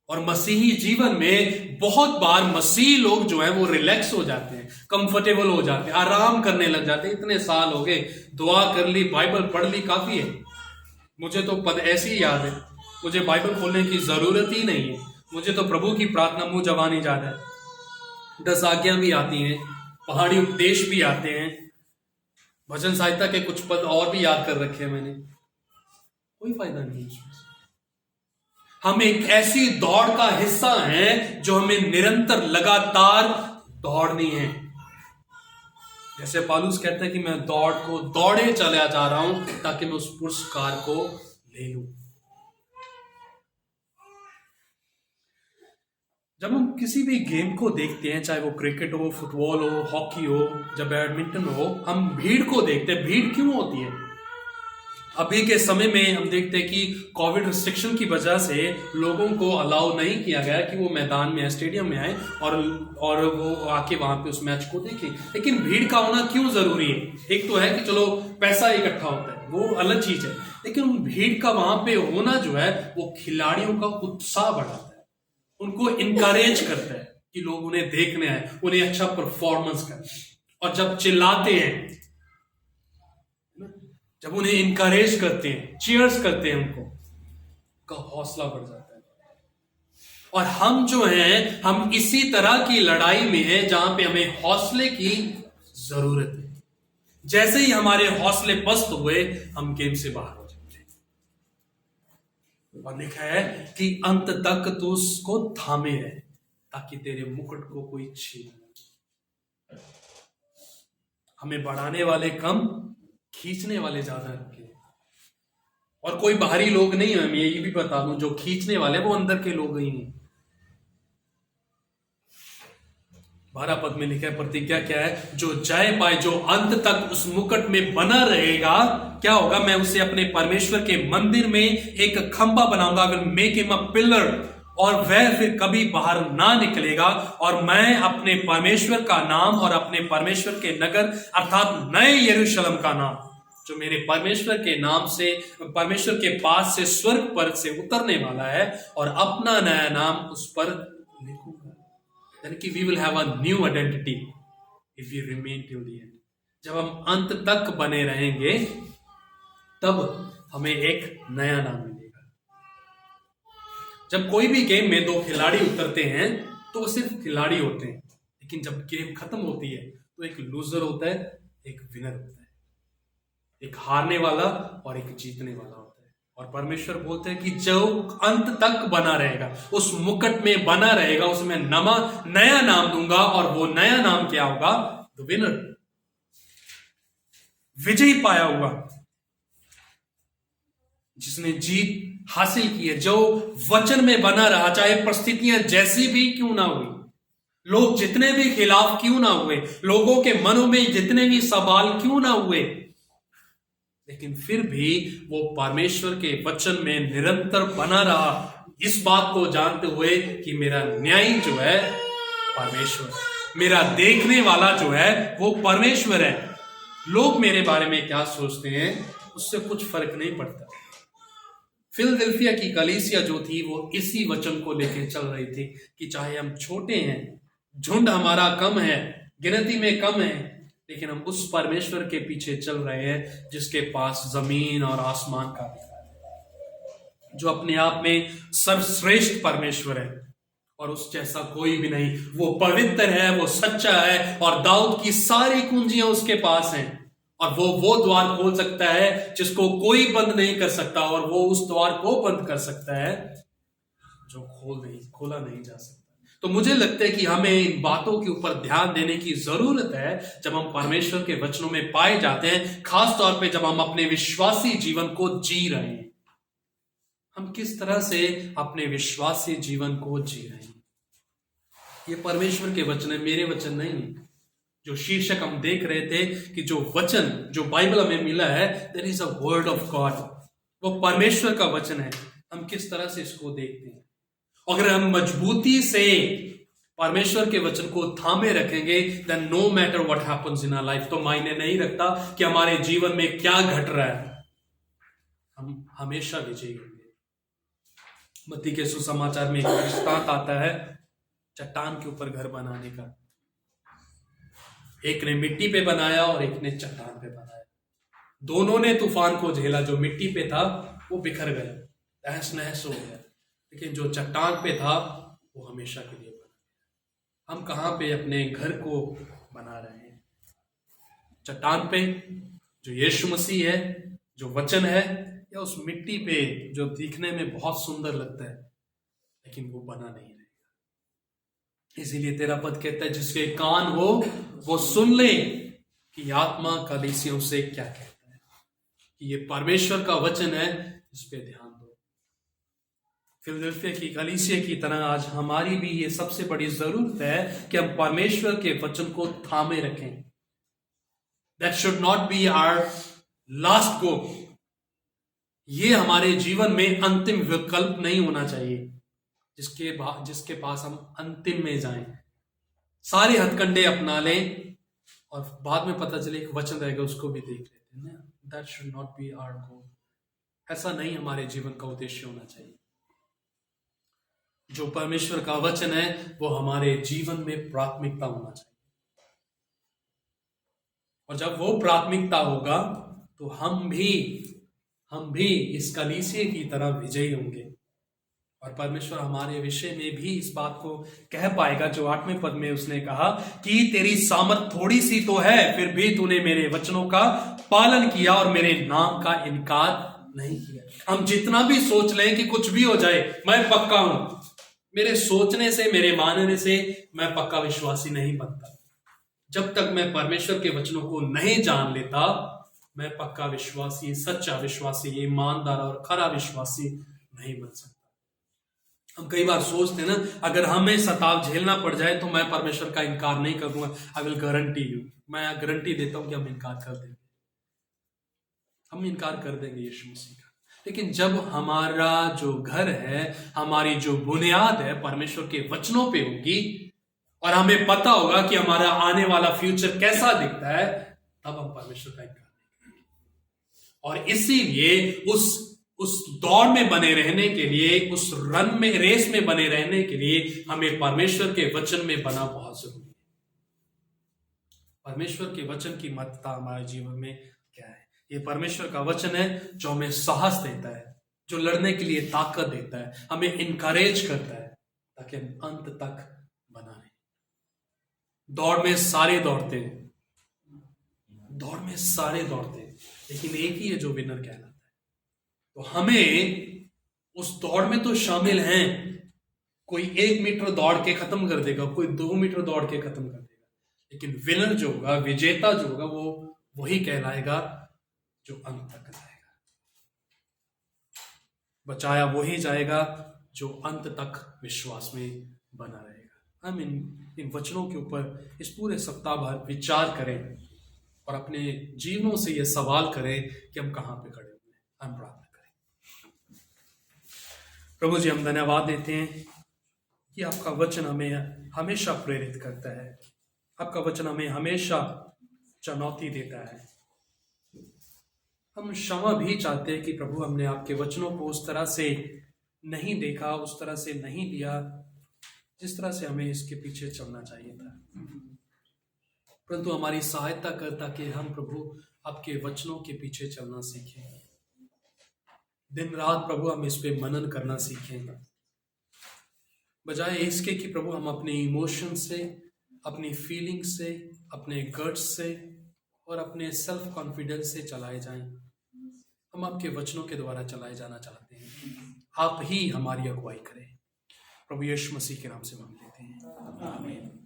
और मसीही जीवन में बहुत बार मसीही लोग जो हैं वो रिलैक्स हो जाते हैं, कंफर्टेबल हो जाते हैं, आराम करने लग जाते हैं। इतने साल हो गए, दुआ कर ली, बाइबल पढ़ ली, काफी है, मुझे तो पद ऐसी याद है, मुझे बाइबल खोलने की जरूरत ही नहीं है, मुझे तो प्रभु की प्रार्थना मुंह जबानी याद है, 10 आज्ञा भी आती हैं, पहाड़ी उपदेश भी आते हैं, भजन साहित्य के कुछ पद और भी याद कर रखे हैं मैंने, कोई फायदा नहीं है। हम एक ऐसी दौड़ का हिस्सा हैं जो हमें निरंतर लगातार दौड़नी है। जैसे पौलुस कहता है कि मैं दौड़ को दौड़े चला जा रहा हूं ताकि मैं उस पुरस्कार को ले लूं। जब हम किसी भी गेम को देखते हैं, चाहे वो क्रिकेट हो, फुटबॉल हो, हॉकी हो, जब बैडमिंटन हो, हम भीड़ को देखते हैं। भीड़ क्यों होती है? अभी के समय में हम देखते हैं कि कोविड रिस्ट्रिक्शन की वजह से लोगों को अलाउ नहीं किया गया कि वो मैदान में, स्टेडियम में आए और वो आके वहां पे उस मैच को देखें। लेकिन भीड़ का होना क्यों जरूरी है? एक तो है कि चलो पैसा इकट्ठा होता है, वो अलग चीज है, लेकिन भीड़ का वहां पे होना जो है वो खिलाड़ियों का उत्साह बढ़ाता है, उनको इनकरेज करता है कि लोग उन्हें देखने आए, उन्हें अच्छा परफॉर्मेंस करें। और जब चिल्लाते हैं, जब उन्हें इनकरेज करते हैं, चीयर्स करते हैं, उनका हौसला बढ़ जाता है। और हम जो हैं, हम इसी तरह की लड़ाई में हैं जहां पे हमें हौसले की जरूरत है। जैसे ही हमारे हौसले पस्त हुए, हम गेम से बाहर हो जाते हैं। और लिखा है कि अंत तक तो उसको थामे रहे ताकि तेरे मुकुट को कोई छीन न। हमें बढ़ाने वाले कम, खींचने वाले ज्यादा रखे। और कोई बाहरी लोग नहीं है, मैं ये भी बता दूं, जो खींचने वाले वो अंदर के लोग ही हैं। 12 पद में लिखा है, प्रतिज्ञा क्या है? जो जय पाए, जो अंत तक उस मुकुट में बना रहेगा, क्या होगा? मैं उसे अपने परमेश्वर के मंदिर में एक खंभा बनाऊंगा, will make him a pillar और वह फिर कभी बाहर ना निकलेगा, और मैं अपने परमेश्वर का नाम और अपने परमेश्वर के नगर अर्थात नए यरूशलेम का नाम, जो मेरे परमेश्वर के नाम से, परमेश्वर के पास से स्वर्ग पर से उतरने वाला है, और अपना नया नाम उस पर लिखूंगा। यानी कि we will have a new identity if we remain till the end. जब हम अंत तक बने रहेंगे तब हमें एक नया नाम मिलेगा। जब कोई भी गेम में दो खिलाड़ी उतरते हैं तो वो सिर्फ खिलाड़ी होते हैं, लेकिन जब गेम खत्म होती है तो एक लूजर होता है, एक विनर होता है, एक हारने वाला और एक जीतने वाला होता है। और परमेश्वर बोलते हैं कि जो अंत तक बना रहेगा, उस मुकुट में बना रहेगा, उसमें नया नाम दूंगा, और वो नया नाम क्या होगा? द विनर, विजयी पाया हुआ, जिसने जीत हासिल की है, जो वचन में बना रहा, चाहे परिस्थितियां जैसी भी क्यों ना हुई, लोग जितने भी खिलाफ क्यों ना हुए, लोगों के मनों में जितने भी सवाल क्यों ना हुए, लेकिन फिर भी वो परमेश्वर के वचन में निरंतर बना रहा, इस बात को जानते हुए कि मेरा न्यायी जो है परमेश्वर, मेरा देखने वाला जो है वो परमेश्वर है। लोग मेरे बारे में क्या सोचते हैं उससे कुछ फर्क नहीं पड़ता। फिलडेल्फिया की कलीसिया जो थी वो इसी वचन को लेकर चल रही थी कि चाहे हम छोटे हैं, झुंड हमारा कम है, गिनती में कम है, लेकिन हम उस परमेश्वर के पीछे चल रहे हैं जिसके पास जमीन और आसमान का अधिकार है, जो अपने आप में सर्वश्रेष्ठ परमेश्वर है और उस जैसा कोई भी नहीं। वो पवित्र है, वो सच्चा है, और दाऊद की सारी कुंजियां उसके पास हैं, और वो द्वार खोल सकता है जिसको कोई बंद नहीं कर सकता, और वो उस द्वार को बंद कर सकता है जो खोला नहीं जा सकता। तो मुझे लगता है कि हमें इन बातों के ऊपर ध्यान देने की जरूरत है जब हम परमेश्वर के वचनों में पाए जाते हैं, खास तौर पे जब हम अपने विश्वासी जीवन को जी रहे हैं। हम किस तरह से अपने विश्वासी जीवन को जी रहे हैं, ये परमेश्वर के वचन है, मेरे वचन नहीं है। जो शीर्षक हम देख रहे थे कि जो वचन, जो बाइबल हमें मिला है, there is a word of God, वो परमेश्वर का वचन है। हम किस तरह से इसको देखते हैं। अगर हम मजबूती से परमेश्वर के वचन को थामे रखेंगे, then no matter what happens in our life, तो मायने नहीं रखता कि हमारे जीवन में क्या घट रहा है, हम हमेशा विजयी होंगे। मत्ती के सुसमाचार में एक दृष्टांत आता है चट्टान के ऊपर घर बनाने का। एक ने मिट्टी पे बनाया और एक ने चट्टान पे बनाया। दोनों ने तूफान को झेला। जो मिट्टी पे था वो बिखर गया, तहस नहस हो गया, लेकिन जो चट्टान पे था वो हमेशा के लिए बना। हम कहाँ पे अपने घर को बना रहे हैं? चट्टान पे जो यीशु मसीह है, जो वचन है, या उस मिट्टी पे जो दिखने में बहुत सुंदर लगता है लेकिन वो बना नहीं रहेगा। इसीलिए तेरा पद कहता है जिसके कान हो वो सुन ले कि आत्मा कलीसियों से क्या कहता है, कि ये परमेश्वर का वचन है, इस पे ध्यान दो। फिलडेल्फिया की कलीसिया की तरह आज हमारी भी ये सबसे बड़ी जरूरत है कि हम परमेश्वर के वचन को थामे रखें। That should not be our last go. ये हमारे जीवन में अंतिम विकल्प नहीं होना चाहिए जिसके पास हम अंतिम में जाएं, सारे हथकंडे अपना लें और बाद में पता चले एक वचन रहेगा उसको भी देख लेते हैं ना। That should not be our goal. ऐसा नहीं हमारे जीवन का उद्देश्य होना चाहिए। जो परमेश्वर का वचन है वो हमारे जीवन में प्राथमिकता होना चाहिए, और जब वो प्राथमिकता होगा तो हम भी इस कलीसिया की तरह विजयी होंगे। और परमेश्वर हमारे विषय में भी इस बात को कह पाएगा जो 8वें पद में उसने कहा कि तेरी सामर्थ थोड़ी सी तो है, फिर भी तूने मेरे वचनों का पालन किया और मेरे नाम का इनकार नहीं किया। हम जितना भी सोच लें कि कुछ भी हो जाए, मैं पक्का हूं, मेरे सोचने से, मेरे मानने से मैं पक्का विश्वासी नहीं बनता। जब तक मैं परमेश्वर के वचनों को नहीं जान लेता, मैं पक्का विश्वासी, सच्चा विश्वासी, ईमानदार और खरा विश्वासी नहीं बन सकता। हम कई बार सोचते हैं ना, अगर हमें सताव झेलना पड़ जाए तो मैं परमेश्वर का इनकार नहीं करूंगा। आई विल गारंटी यू, मैं गारंटी देता हूं कि हम इनकार कर देंगे, हम इनकार कर देंगे यीशु मसीह का। लेकिन जब हमारा जो घर है, हमारी जो बुनियाद है परमेश्वर के वचनों पे होगी और हमें पता होगा कि हमारा आने वाला फ्यूचर कैसा दिखता है, तब हम परमेश्वर का इनकार नहीं करेंगे। और इसीलिए उस दौड़ में बने रहने के लिए, उस रन में, रेस में बने रहने के लिए हमें परमेश्वर के वचन में बना बहुत जरूरी है। परमेश्वर के वचन की महत्ता हमारे जीवन में क्या है? ये परमेश्वर का वचन है जो हमें साहस देता है, जो लड़ने के लिए ताकत देता है, हमें इनकरेज करता है ताकि हम अंत तक बना रहे। दौड़ में सारे दौड़ते, लेकिन एक ही है जो विनर कहलाता है। तो हमें उस दौड़ में तो शामिल हैं। कोई 1 मीटर दौड़ के खत्म कर देगा, कोई 2 मीटर दौड़ के खत्म कर देगा, लेकिन विनर जो होगा, विजेता जो होगा, वो वही कहलाएगा जो अंत तक जाएगा। बचाया वही जाएगा जो अंत तक विश्वास में बना रहेगा। हम इन वचनों के ऊपर इस पूरे सप्ताह भर विचार करें और अपने जीवनों से यह सवाल करें कि हम कहां पे खड़े हुए हैं। हम प्रार्थना करें। प्रभु जी, हम धन्यवाद देते हैं कि आपका वचन हमें हमेशा प्रेरित करता है, आपका वचन हमें हमेशा चुनौती देता है। हम क्षमा भी चाहते हैं कि प्रभु हमने आपके वचनों को उस तरह से नहीं देखा, उस तरह से नहीं लिया जिस तरह से हमें इसके पीछे चलना चाहिए था। परंतु हमारी सहायता कर ताकि हम प्रभु आपके वचनों के पीछे चलना सीखें। दिन रात प्रभु हम इस पे मनन करना सीखें, बजाय इसके कि प्रभु हम अपने इमोशन से, अपनी फीलिंग से, अपने गट्स से और अपने सेल्फ कॉन्फिडेंस से चलाए जाएं। हम आपके वचनों के द्वारा चलाए जाना चाहते हैं। आप ही हमारी अगुवाई करें। प्रभु यीशु मसीह के नाम से मांग लेते हैं, आमीन।